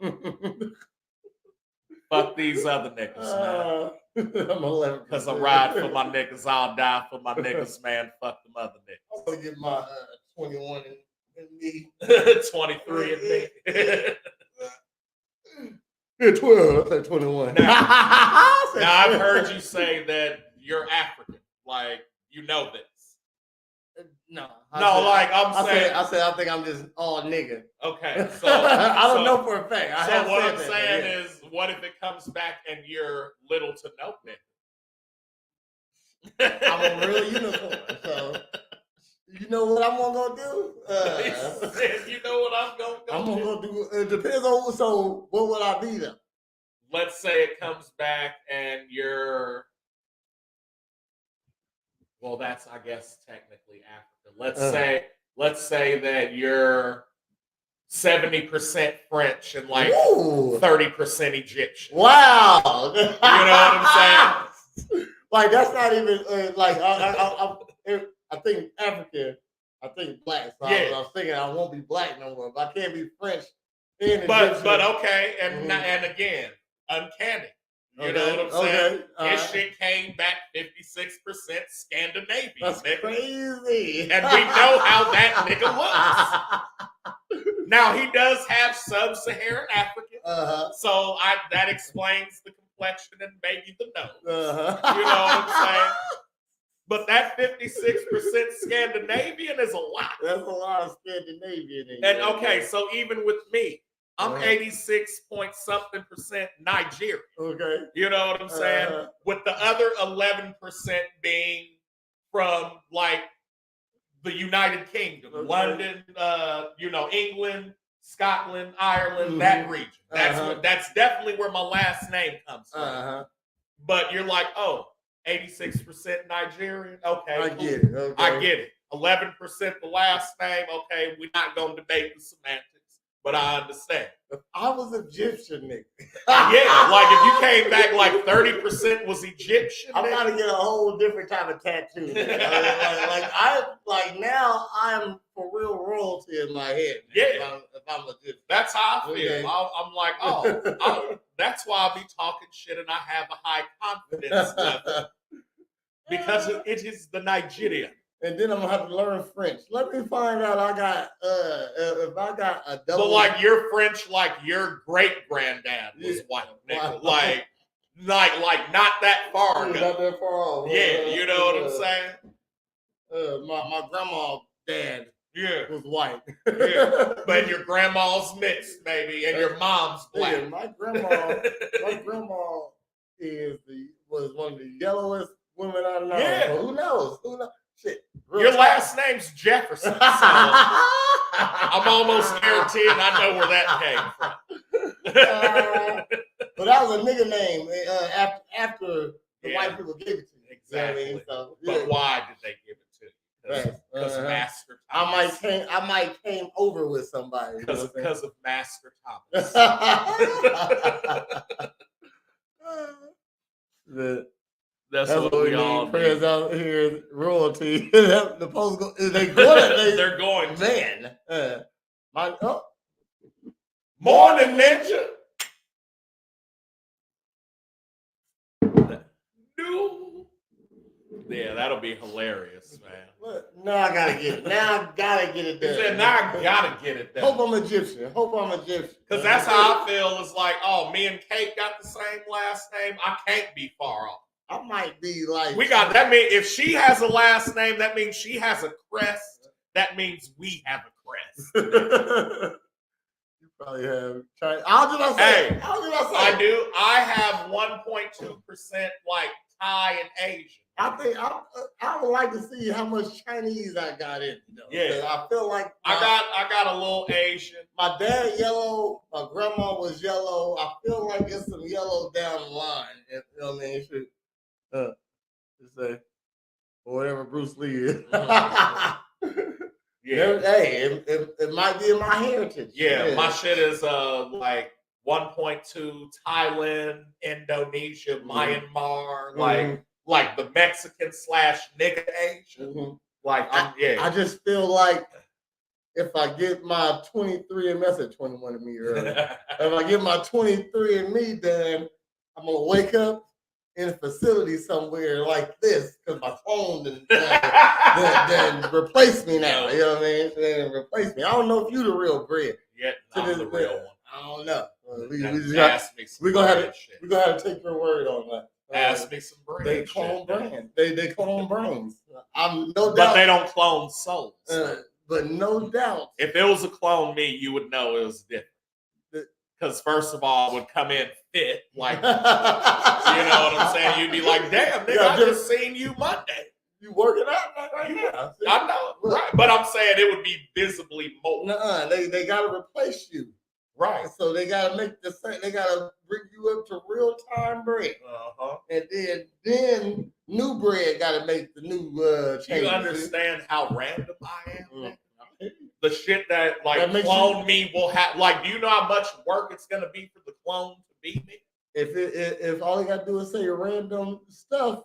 fuck these other niggas, man. I'm 11%. Because I ride for my niggas. I'll die for my niggas, man. Fuck them other niggas. I'm going to get my 21 and me. 23 and me. Yeah, 12. I said 21. Now, I've heard you say that you're African. Like, you know this. I said I think I'm just all nigga. Okay, so I don't know for a fact. So what I'm saying is, what if it comes back and you're little to no nigga? I'm a real unicorn, so you know what I'm gonna go do? You know what I'm gonna go do? I'm gonna go do. It depends on. So what would I be though? Let's say it comes back and you're. Well, that's, I guess, technically Africa. Let's say that you're 70% French and like 30% Egyptian. Wow. You know what I'm saying? Like, that's not even I think African. I think black. So I was thinking I won't be black no more, but I can't be French. But okay, and and again, uncanny. You know what I'm saying? His shit came back 56% Scandinavian. That's crazy. And we know how that nigga was. Now, he does have sub-Saharan African. So that explains the complexion and maybe the nose. You know what I'm saying? But that 56% Scandinavian is a lot. That's a lot of Scandinavian. And okay, so even with me, I'm 86-point-something% Nigerian. Okay. You know what I'm saying? With the other 11% being from like the United Kingdom, London, England, Scotland, Ireland, that region. That's definitely where my last name comes from. But you're like, oh, 86% Nigerian. Okay, I get it. Okay. I get it. 11% the last name. Okay, we're not gonna debate the semantics, but I understand. If I was Egyptian, nigga. Yeah, like if you came back like 30% was Egyptian, I'm about to get a whole different type of tattoo. like now I'm for real royalty in my head. Yeah, if I'm Egyptian. That's how I feel. Okay. I'm like, oh, that's why I be talking shit and I have a high confidence level because it is the Nigerian. And then I'm gonna have to learn French. Let me find out I got if I got a double. But like your French, like your great granddad was white, nigga. Like not that far ago. Not that far off. Yeah, you know what I'm saying? My grandma dad was white. Yeah. But your grandma's mixed, baby, and your mom's black. Yeah, my grandma was one of the yellowest women I know. Yeah. So who knows? Shit. Your last name's Jefferson, so I'm almost guaranteeing I know where that came from. But that was a nigga name after the white people gave it to me. Exactly. You know what I mean? But why did they give it to you? Because Master Thomas. I might came over with somebody. Because of Master Thomas. That's what we all need. Prayers out here, royalty. The post they're going. Man, Morn'n Ninja. Yeah, that'll be hilarious, man. Now I gotta get it. Now I gotta get it done. He said, now I gotta get it done. Hope I'm Egyptian. Because that's how I feel. It's like, oh, me and Kate got the same last name. I can't be far off. I might be like that means if she has a last name, that means she has a crest. That means we have a crest. You probably have. How did I say? I do. I have 1.2% like Thai and Asian. I think I would like to see how much Chinese I got in. Yeah, I feel like I got a little Asian. My dad yellow. My grandma was yellow. I feel like there's some yellow down the line. You know what I mean? Just say whatever Bruce Lee is. Yeah. Hey, it might be in my heritage. Yeah, my shit is like 1.2 Thailand, Indonesia, Myanmar, like the Mexican / nigga Asian. Like I just feel like if I get my 23andMe, I said 21 of me earlier. If I get my 23andMe done, I'm gonna wake up in a facility somewhere like this because my phone then replace me now. You know what I mean? Then replace me. I don't know if you the real bread. Yeah, I'm the real one. I don't know. We're gonna have to take your word on that. Ask me some brains. They clone brains. They clone brains. I'm no doubt. But they don't clone souls. But no doubt. If it was a clone me, you would know it was different. Because first of all, it would come in fit, like, you know what I'm saying? You'd be like, damn, nigga, I just seen you Monday. You working out right now. I know, right. But I'm saying it would be visibly more. They got to replace you. Right. So they got to they got to bring you up to real time bread. And then new bread got to make the new change. You understand how random I am? The shit that clone me will have, like, do you know how much work it's gonna be for the clone to beat me? If all you gotta do is say random stuff,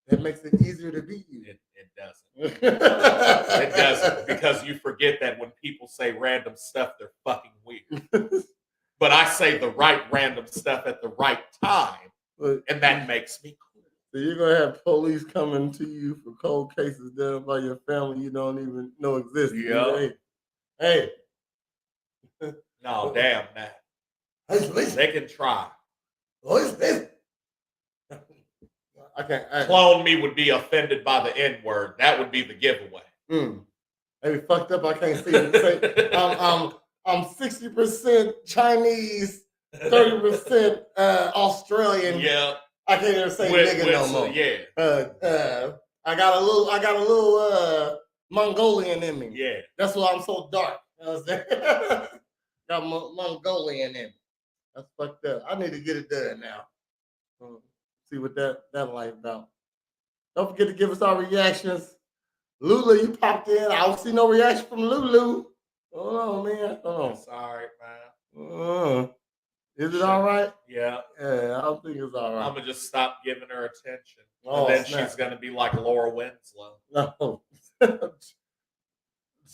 that makes it easier to beat you. It doesn't. It doesn't, because you forget that when people say random stuff, they're fucking weird. But I say the right random stuff at the right time, and that makes me cool. So you're gonna have police coming to you for cold cases done by your family you don't even know exist. Yeah. Hey. No, damn that. They can try. I can't. Clone me would be offended by the N-word. That would be the giveaway. Maybe fucked up. I can't see it. I'm 60% Chinese, 30% Australian. Yeah. I can't even say nigga no more. Yeah. I got a little Mongolian in me. Yeah. That's why I'm so dark. You know what I'm saying? Got Mongolian in it. That's fucked up. I need to get it done now. See what that life about. Don't forget to give us our reactions. Lulu, you popped in. I don't see no reaction from Lulu. Hold on, man. Hold on. It's all right, man. Is it all right? Yeah. Yeah, I don't think it's all right. I'm going to just stop giving her attention. Oh, and then snap. she's going to be like Laura Winslow. No.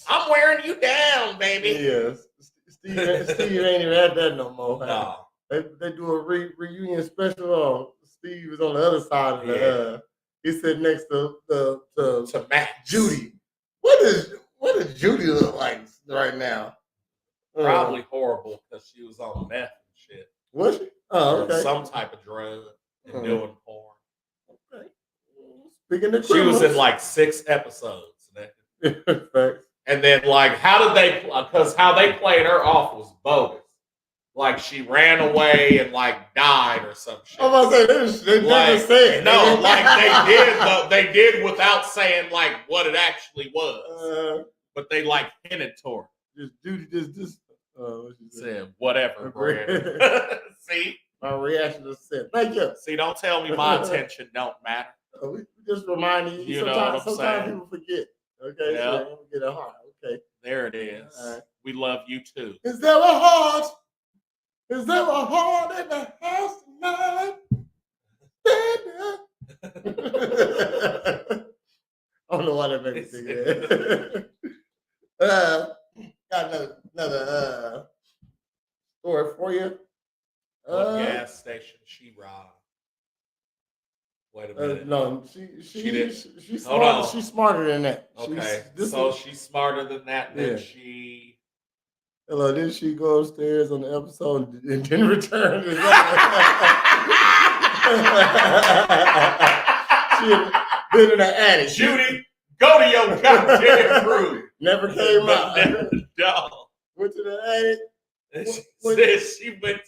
I'm wearing you down, baby. Yes. Steve ain't even at that no more. No. They do a reunion special. Steve is on the other side of the. He sit next to Max. Judy. What does Judy look like right now? Probably horrible because she was on meth and shit. Was she? Oh, okay. Or some type of drug and doing porn. Okay. Speaking of she was in like 6 episodes. Facts. And then, like, because how they played her off was bogus. Like, she ran away and, like, died or some shit. I'm about to say, they didn't say it. No, like, they did, though. They did without saying, like, what it actually was. But they, like, hinted toward it. Just said, whatever, Brandon. See? My reaction is said, thank you. See, don't tell me my attention don't matter. We just reminding you. You know what I'm sometimes saying? People forget. Okay, yeah. So get a heart. Okay, there it is. Right. We love you too. Is there a heart? Is there a heart in the house tonight? I don't know why that made me think of that. Got another story for you. What gas station she robbed? Wait a minute. No, she's smarter. She's smarter than that. Okay, she's smarter than that. Then she. Hello, didn't she go upstairs on the episode and then return? She had been in the attic. Judy, go to your goddamn room. Never came out. No. Went to the attic. And she went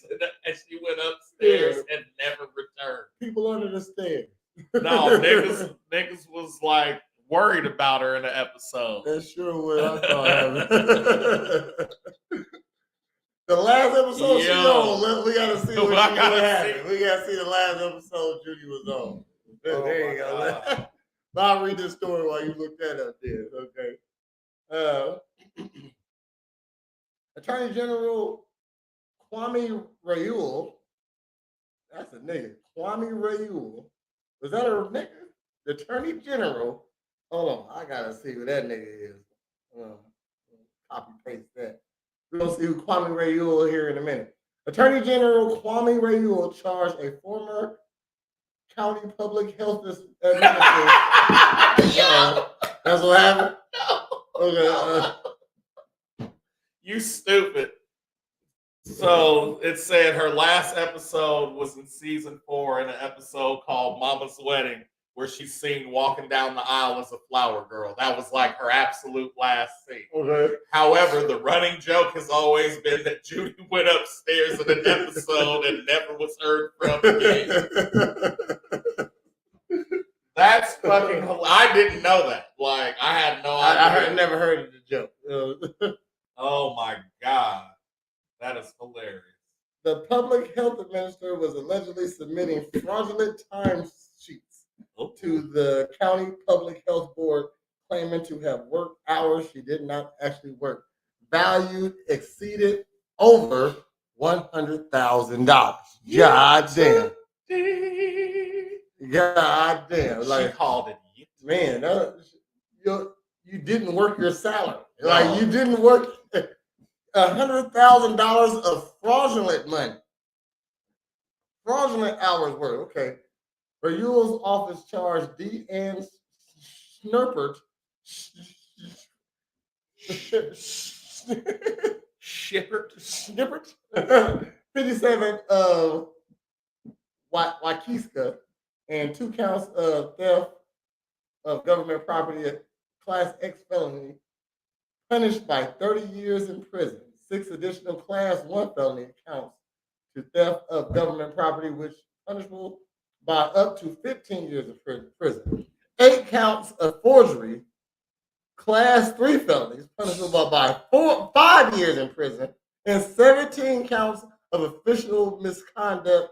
upstairs and never returned. People under the stairs. No, niggas was like worried about her in the episode. That's sure what I thought. The last episode she on, we gotta see what happened. We gotta see the last episode Judy was on. There you go. I'll read this story while you look that up there. Okay. Attorney General Kwame Raoul, that's a nigga. Kwame Raoul. Was that a nigga? The Attorney General. Hold on, I gotta see who that nigga is. Copy paste that. We're gonna see who Kwame Raoul here in a minute. Attorney General Kwame Raoul charged a former county public health administrator. That's what happened? Okay. You stupid. So it said her last episode was in season 4 in an episode called Mama's Wedding, where she's seen walking down the aisle as a flower girl. That was like her absolute last scene. Okay. However, the running joke has always been that Judy went upstairs in an episode and never was heard from again. That's fucking hilarious. I didn't know that. Like, I had no idea. I never heard of the joke. Oh my God. That is hilarious. The public health administrator was allegedly submitting fraudulent time sheets to the county public health board, claiming to have worked hours she did not actually work. Value exceeded over $100,000. God damn. God damn. Like, she called it. Man, you didn't work your salary. No. Like, you didn't work $100,000 of fraudulent money. Fraudulent hours work. Okay. Raoul's office charged D.N. Schnippert. 57 of Wakiska and 2 counts of theft of government property, a Class X felony, punished by 30 years in prison. 6 additional Class 1 felony counts to theft of government property, which is punishable by up to 15 years of prison. 8 counts of forgery, Class 3 felonies, punishable by 5 years in prison, and 17 counts of official misconduct,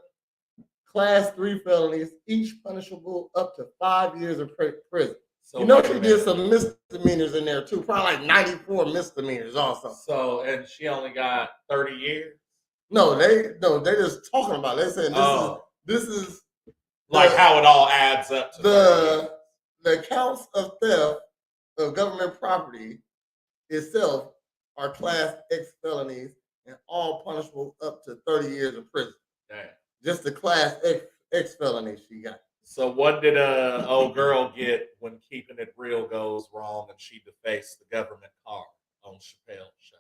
class 3 felonies, each punishable up to 5 years in prison. So you know she did some misdemeanors in there too, probably like 94 misdemeanors also. So, and she only got 30 years? No, they just talking about it. They said this is like how it all adds up to the counts of theft of government property itself are class X felonies and all punishable up to 30 years in prison. Damn. Just the class X felony she got. So what did old girl get when Keeping It Real goes wrong and she defaced the government car on Chappelle's show?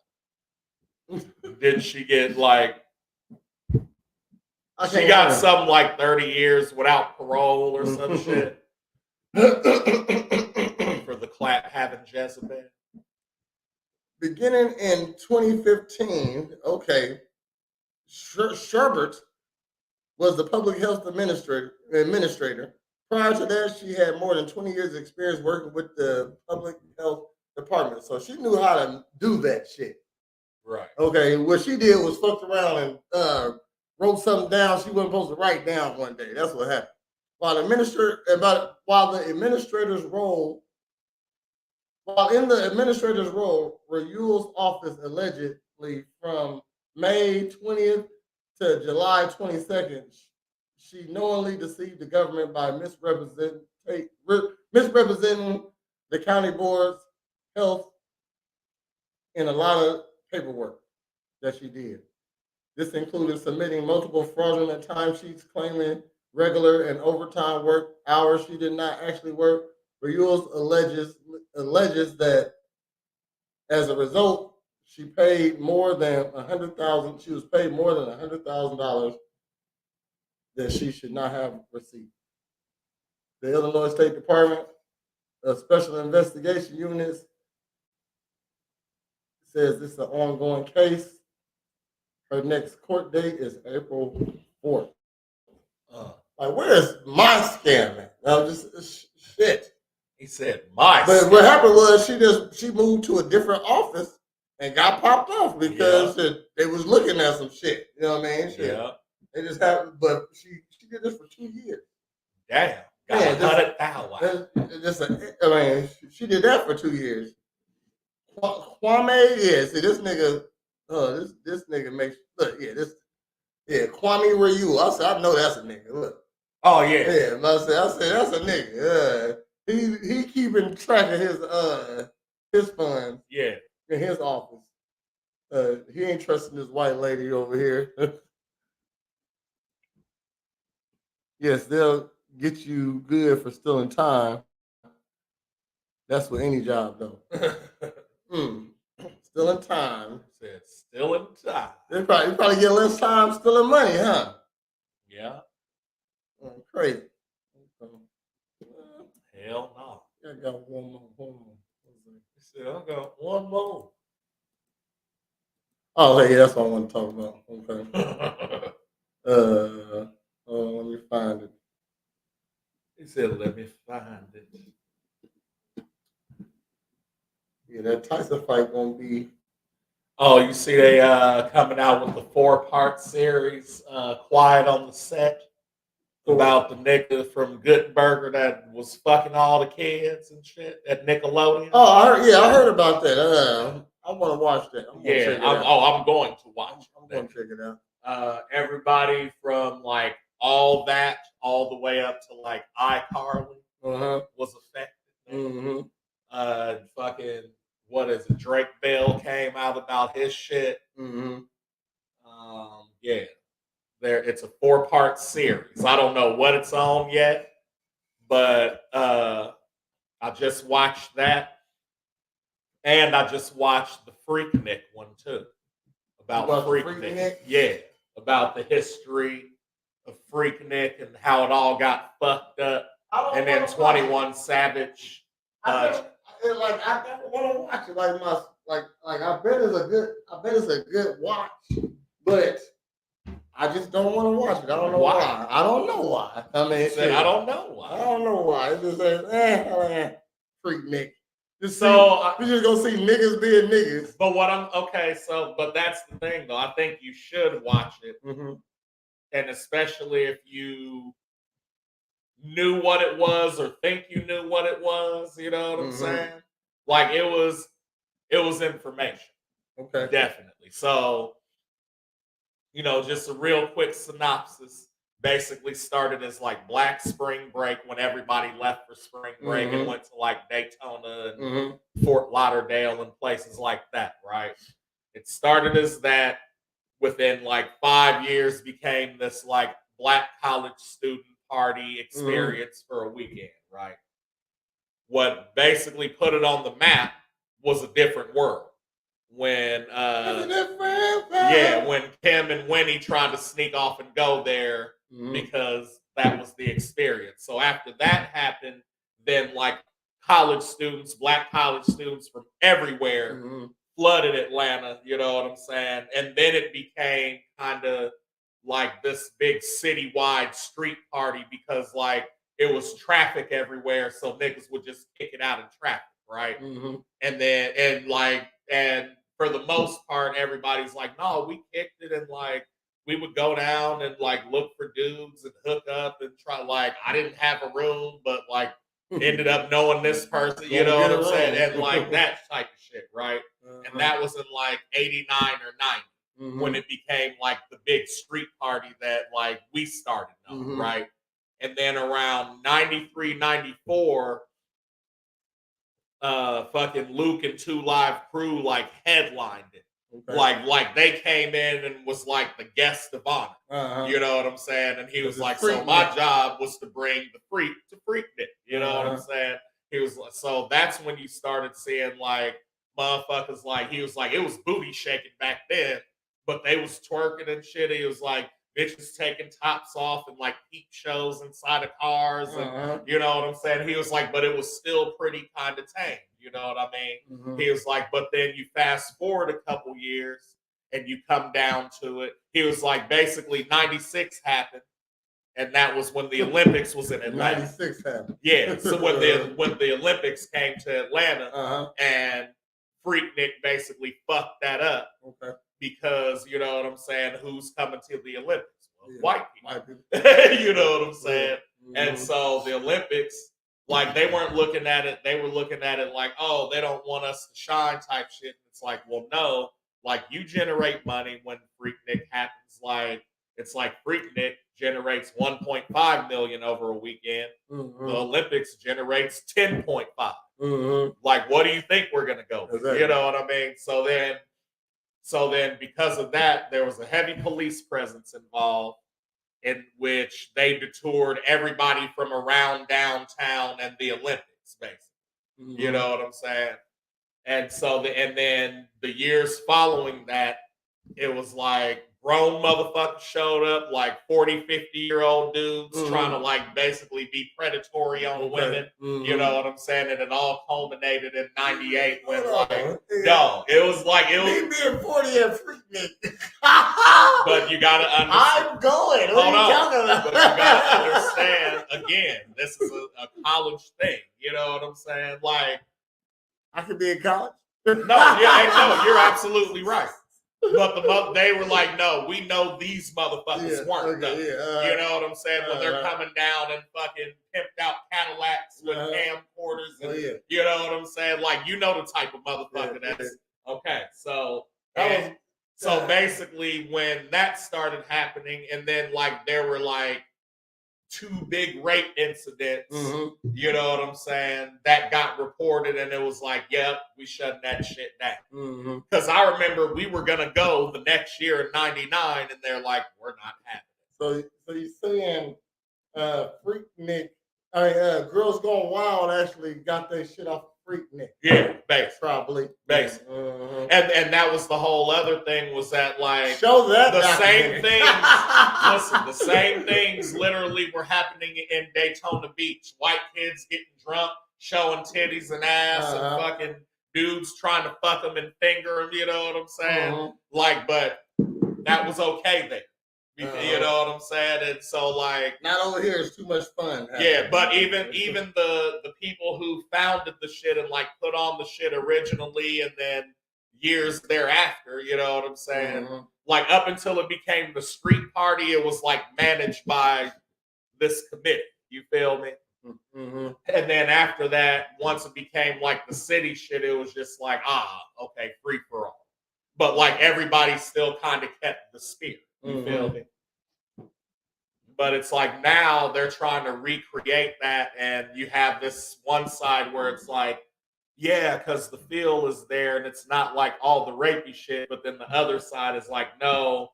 Did she get like? She got something like 30 years without parole or some shit for the clap having Jezebel. Beginning in 2015, okay, Sherbert was the public health administrator. Prior to that, she had more than 20 years of experience working with the public health department. So she knew how to do that shit. Right. Okay, what she did was fucked around and wrote something down she wasn't supposed to write down one day. That's what happened. While in the administrator's role, Reuel's office allegedly from May 20th to July 22nd, she knowingly deceived the government by misrepresenting the county board's health in a lot of paperwork that she did. This included submitting multiple fraudulent timesheets claiming regular and overtime work hours she did not actually work. Reuel alleges that as a result, she paid more than $100,000. She was paid more than $100,000 that she should not have received. The Illinois State Department of Special Investigation Units says this is an ongoing case. Her next court date is April 4th. Like, where's my scam at? No, just shit. He said my. But what happened was she moved to a different office and got popped off because they was looking at some shit. You know what I mean? Shit. Yeah. They just happened, but she did this for 2 years. Damn. Got $100,000. She did that for 2 years. Kwame, see this nigga. This nigga makes Kwame Reuel. I know that's a nigga. Look. Oh yeah. Yeah, I said that's a nigga. He keeping track of his funds. Yeah. In his office. He ain't trusting this white lady over here. Yes, they'll get you good for stealing time. That's with any job though. Stealing time. Said stealing time. You probably get less time stealing money, huh? Yeah. Crazy. Hell no. I got one more. He said, I got one more. Oh, hey, that's what I want to talk about. Okay. Let me find it. He said, let me find it. Yeah, that Tyson fight gonna be. Oh, you see they coming out with the 4-part series, Quiet on the Set, about the nigga from Gutenberger that was fucking all the kids and shit at Nickelodeon. Oh, I heard about that. I want to watch that. I'm going to watch it. I'm going to check it out. Everybody from like all that, all the way up to like iCarly was affected. Mm-hmm. Fucking, what is it? Drake Bell came out about his shit. Mm-hmm. Yeah. It's a 4-part series. I don't know what it's on yet, but I just watched that. And I just watched the Freaknik one too. About Freaknik. Yeah. About the history of Freaknik and how it all got fucked up. And then 21 Savage. I never want to watch it. I bet it's a good watch, but I just don't want to watch it. I don't know why. I don't know why. I mean, I don't know why. I don't know why. It's just like, Freaknik. You just gonna see niggas being niggas. But but that's the thing though. I think you should watch it, and especially if you knew what it was or think you knew what it was. You know what I'm saying? Like it was information. Okay, definitely. So just a real quick synopsis. Basically started as like Black Spring Break when everybody left for spring break and went to like Daytona and Fort Lauderdale and places like that, right? It started as that. Within like 5 years became this like Black college student party experience for a weekend, right? What basically put it on the map was a different world. When when Kim and Winnie tried to sneak off and go there because that was the experience. So after that happened, then like Black college students from everywhere flooded Atlanta, you know what I'm saying? And then it became kind of like this big citywide street party because like it was traffic everywhere, so niggas would just kick it out in traffic, right? And for the most part, everybody's like, no, we kicked it and like we would go down and like look for dudes and hook up and try. Like I didn't have a room, but like ended up knowing this person, you know what I'm saying? And like that type of shit, right? And that was in like 89 or 90 when it became like the big street party that like we started on, right? And then around 93, 94, fucking Luke and 2 Live Crew like headlined it. Okay. Like they came in and was like the guest of honor. You know what I'm saying? And he was like, so my job was to bring the freak to Freaknik. You know what I'm saying? He was like, so that's when you started seeing like motherfuckers like, he was like, it was booty shaking back then, but they was twerking and shit. He was like, bitches taking tops off and like peep shows inside of cars and you know what I'm saying? He was like, but it was still pretty kind of tame. You know what I mean? He was like, but then you fast forward a couple years and you come down to it. He was like, basically 96 happened. And that was when the Olympics was in Atlanta. 96 happened. Yeah. So when the Olympics came to Atlanta and Freaknik basically fucked that up. Okay. Because you know what I'm saying, who's coming to the Olympics? Well, white people. You know what I'm saying? And so the Olympics, like they weren't looking at it, they were looking at it like, oh, they don't want us to shine type shit. It's like, well, no, like you generate money when Freaknik happens. Like it's like Freaknik generates 1.5 million over a weekend. The Olympics generates 10.5. Like, what do you think we're gonna go with? Exactly. You know what I mean? So then, because of that, there was a heavy police presence involved in which they detoured everybody from around downtown and the Olympics, basically. You know what I'm saying? And so, and then the years following that, it was like grown motherfuckers showed up, like 40, 50-year-old dudes trying to like basically be predatory on women. You know what I'm saying? And it all culminated in 98 when it was like, me being 40 and Freaknik. But you gotta understand. I'm going. What are you talking about? But you gotta understand, again, this is a college thing. You know what I'm saying? Like, I could be in college? No, you're absolutely right. But they were like, no, we know these motherfuckers weren't. You know what I'm saying? When they're coming down and fucking pimped out Cadillacs with camcorders and you know what I'm saying? Like, you know the type of motherfucker that's okay. So basically when that started happening, and then like there were like 2 big rape incidents, you know what I'm saying, that got reported, and it was like, yep, we shutting that shit down. Because I remember we were gonna go the next year in '99, and they're like, we're not having it. So you're saying Freaknik, Girls Gone Wild actually got their shit off Freaknik. Yeah, basically. Probably. Basically. And that was the whole other thing, was that like show that the same things listen, the same things literally were happening in Daytona Beach. White kids getting drunk, showing titties and ass, and fucking dudes trying to fuck them and finger them, you know what I'm saying? Like, but that was okay there. You know what I'm saying? And so like, not over here. It's too much fun. Yeah, but even the people who founded the shit and like put on the shit originally, and then years thereafter, you know what I'm saying? Mm-hmm. Like up until it became the street party, it was like managed by this committee. You feel me? Mm-hmm. And then after that, once it became like the city shit, it was just like, okay, free for all. But like everybody still kind of kept the spirit. You feel me? But it's like now they're trying to recreate that, and you have this one side where it's like, yeah, because the feel is there, and it's not like all the rapey shit. But then the other side is like, no,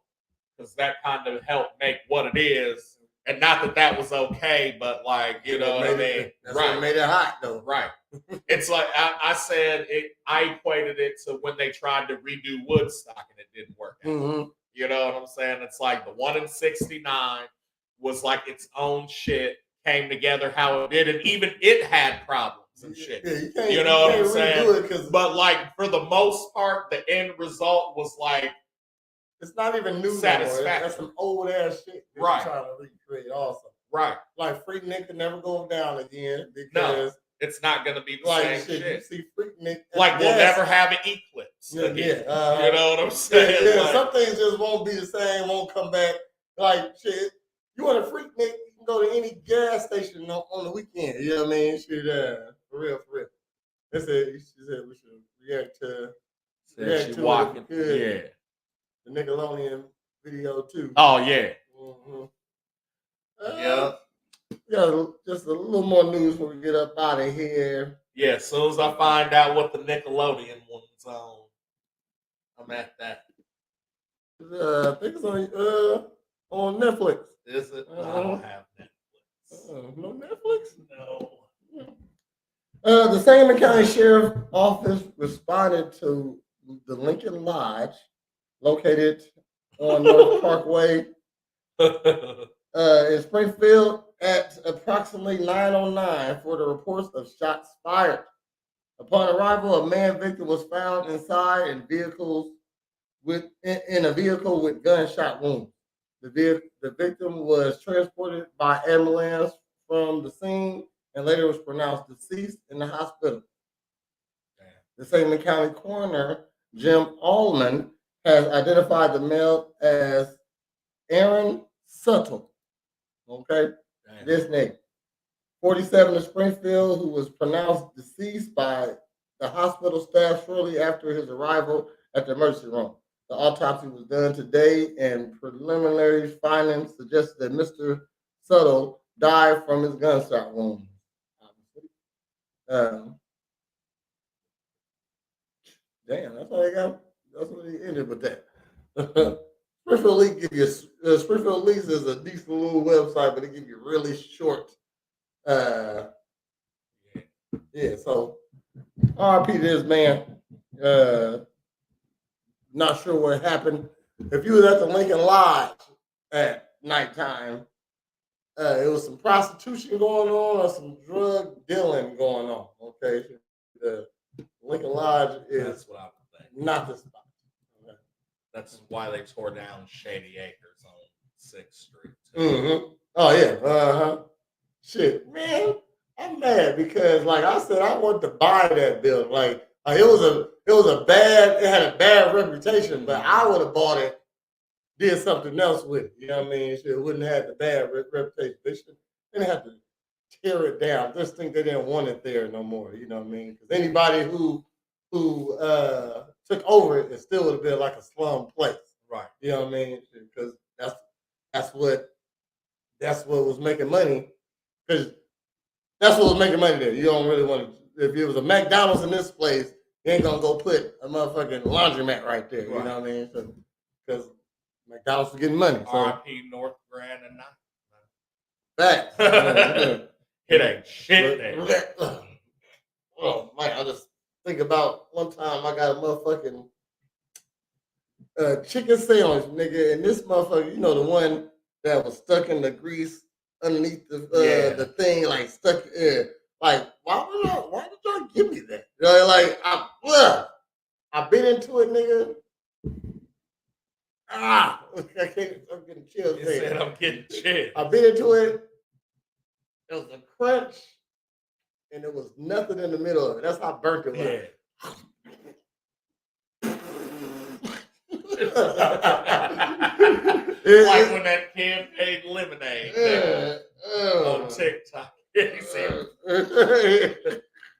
because that kind of helped make what it is, and not that that was okay, but like, you know what I mean? That's what made it hot, though. Right. It's like I said, I equated it to when they tried to redo Woodstock and it didn't work out. Mm-hmm. You know what I'm saying? It's like the one in '69 was like its own shit, came together how it did, and even it had problems and shit. Yeah, you know what I'm saying? It but like for the most part, the end result was like it's not even new satisfactory. That's some old ass shit that right. you're trying to recreate also. Right. Like Freaknik could never go down again because no, it's not going to be the same shit. You see Freaknik like we'll never have an eclipse. Yeah, you know what I'm saying? Yeah, like, some things just won't be the same, won't come back. Like shit, you want a Freaknik, you can go to any gas station on the weekend. You know what I mean? Shit, for real. She said we should react to. Said she walking. Yeah. The Nickelodeon video too. Oh yeah. Mm-hmm. Yeah. Just a little more news before we get up out of here. Yeah, as soon as I find out what the Nickelodeon one's on, I'm at that. I think it's on Netflix. Is it? I don't have Netflix. No Netflix? No. The Sangamon County Sheriff's Office responded to the Lincoln Lodge, located on North Parkway in Springfield at approximately 9:09 for the reports of shots fired. Upon arrival, a man victim was found inside in a vehicle with gunshot wounds. The victim was transported by ambulance from the scene and later was pronounced deceased in the hospital. The Sangamon County coroner, Jim Allman, has identified the male as Aaron Suttle. Okay, this name, 47 of Springfield, who was pronounced deceased by the hospital staff shortly after his arrival at the emergency room. The autopsy was done today, and preliminary findings suggest that Mr. Suttle died from his gunshot wound. Damn, that's all they got. That's what he ended with that. Springfield Leaks give you Springfield Leaks is a decent little website, but they give you really short. Yeah. So, RP to this man. Not sure what happened. If you was at the Lincoln Lodge at nighttime, it was some prostitution going on or some drug dealing going on. Okay, Lincoln Lodge is what I would think. Not the spot. Okay. That's why they tore down Shady Acres on 6th Street. Mm-hmm. Oh yeah. Shit, man, I'm mad because, like I said, I wanted to buy that building. Like it had a bad reputation, but I would have bought it, did something else with it. You know what I mean? It wouldn't have had the bad reputation. They didn't have to tear it down. I just think they didn't want it there no more. You know what I mean? Because anybody who took over it still would have been like a slum place. Right. You know what I mean? Because that's what was making money. Because that's what was making money there. You don't really want to. If it was a McDonald's in this place, you ain't gonna go put a motherfucking laundromat right there. Right. You know what I mean? Because McDonald's was getting money. So. R.I.P. North Grand and not. Facts. It ain't shit there. Oh man, I just think about one time I got a motherfucking chicken sandwich, nigga, and this motherfucker, you know, the one that was stuck in the grease underneath the thing, like stuck in. Like, why did y'all give me that? You know, like I bit into it, nigga. I'm getting chills. He said, I'm getting chills. I bit into it. It was a crunch, and there was nothing in the middle of it. That's how burnt it was. Yeah. Like when that kid made lemonade on TikTok. He said,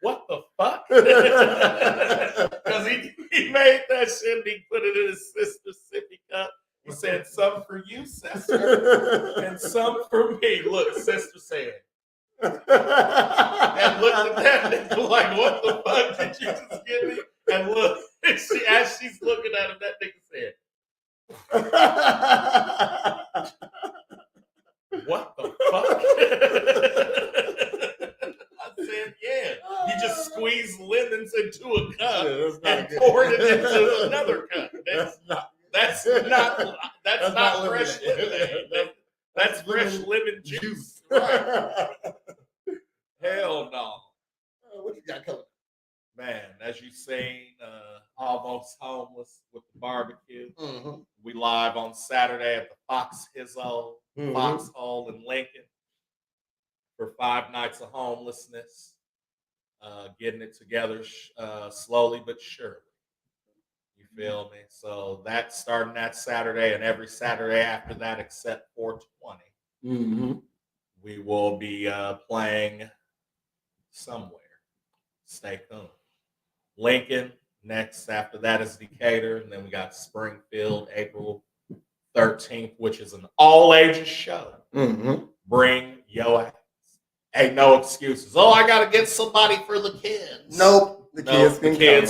what the fuck? Because he made that shit and he put it in his sister's sippy cup. He said, some for you, sister, and some for me. Look, sister said. And looked at that nigga like, what the fuck did you just give me? And look, as she's looking at him, that nigga said, what the fuck? I said, yeah. You just squeeze lemons into a cup and poured it into another cup. That's not fresh lemonade. That's fresh lemon juice. Right. Hell no. What you got coming? Man, as you seen, Almost Homeless with the barbecue. Mm-hmm. We live on Saturday at the Foxhole in Lincoln for 5 nights of homelessness. Getting it together slowly but surely. You feel me? So that's starting that Saturday, and every Saturday after that, except 420, we will be playing somewhere. Stay tuned. Lincoln next. After that is Decatur, and then we got Springfield, April 13th, which is an all ages show. Bring your ass. Ain't no excuses. Oh, I gotta get somebody for the kids. Nope, the kids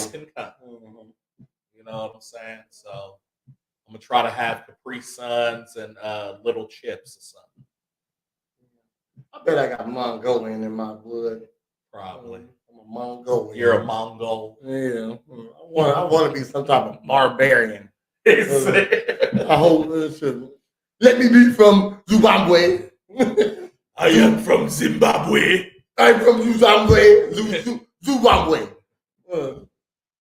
can come. You know what I'm saying? So I'm gonna try to have Capri Suns and little chips or something. I bet I got Mongolian in my blood. Probably. I'm a Mongolian. You're a Mongol. Yeah. I want to be some type of barbarian. I hope let me be from Zimbabwe. I am from Zimbabwe. I'm from Zimbabwe. Zimbabwe.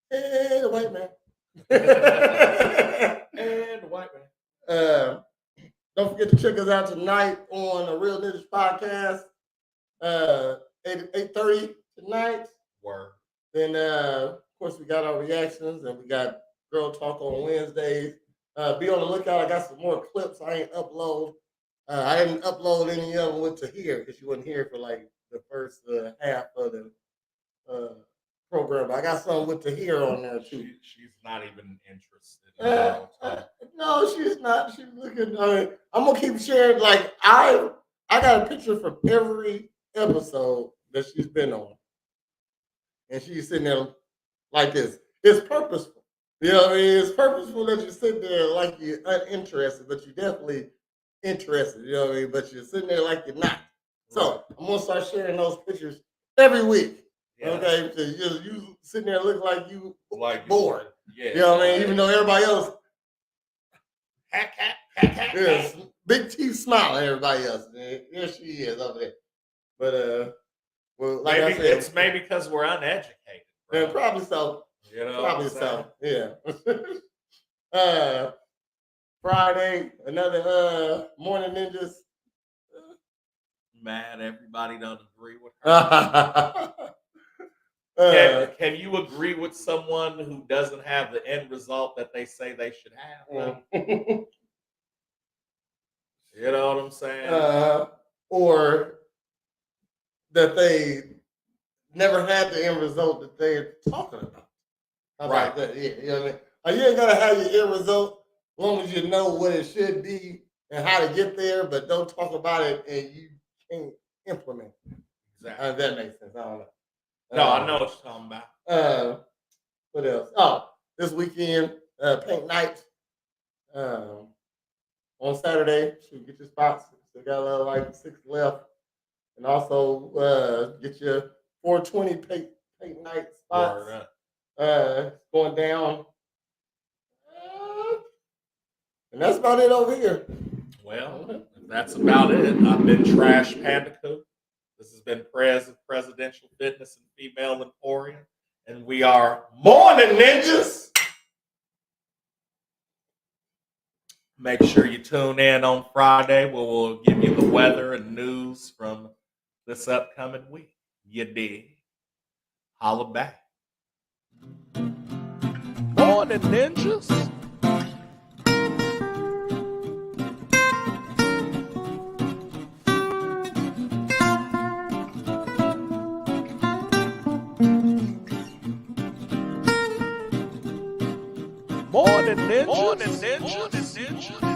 Hey, the white man. And the white man. Don't forget to check us out tonight on the Real Ninjas podcast. 8:30 tonight. Word. Then of course we got our reactions and we got Girl Talk on Wednesdays. Be on the lookout. I got some more clips I ain't upload. I didn't upload any of them with Tahir because you wasn't here for like the first half of the program. I got some with Tahir on there too. She's not even interested. No, she's not. She's looking. I'm gonna keep sharing. Like I got a picture from every episode that she's been on, and she's sitting there like this. It's purposeful. You know what I mean? It's purposeful that you sit there like you're uninterested, but you're definitely interested. You know what I mean? But you're sitting there like you're not. So I'm gonna start sharing those pictures every week. Yeah. Okay, because you sitting there looking like you bored. Yeah, you know what I mean? Even though everybody else, yeah, big teeth smiling, everybody else. There she is over there. But well, like maybe I said, it's maybe because we're uneducated. Yeah, probably so. You know, probably so. Yeah. Friday, another Morn'n Ninjas. Mad, everybody don't agree with her. Can you agree with someone who doesn't have the end result that they say they should have? You know what I'm saying? Or that they never had the end result that they're talking about. How about that? Yeah, you know what I mean? You ain't gotta have your end result as long as you know what it should be and how to get there, but don't talk about it and you can't implement it. Exactly. That makes sense. I don't know. No, I know what you're talking about. What else? Oh, this weekend, paint night. On Saturday, should get your spots. Still got like 6 left. And also get your 420 paint night spots. Going down. And that's about it over here. Well, that's about it. I've been Trash Pandacoot. This has been Presidential Fitness and Female Emporium. And we are Morn'n Ninjas. Make sure you tune in on Friday where we'll give you the weather and news from this upcoming week. You dig? Holla back. Morn'n Ninjas. Morn'n Ninjas. Morn'n Ninjas.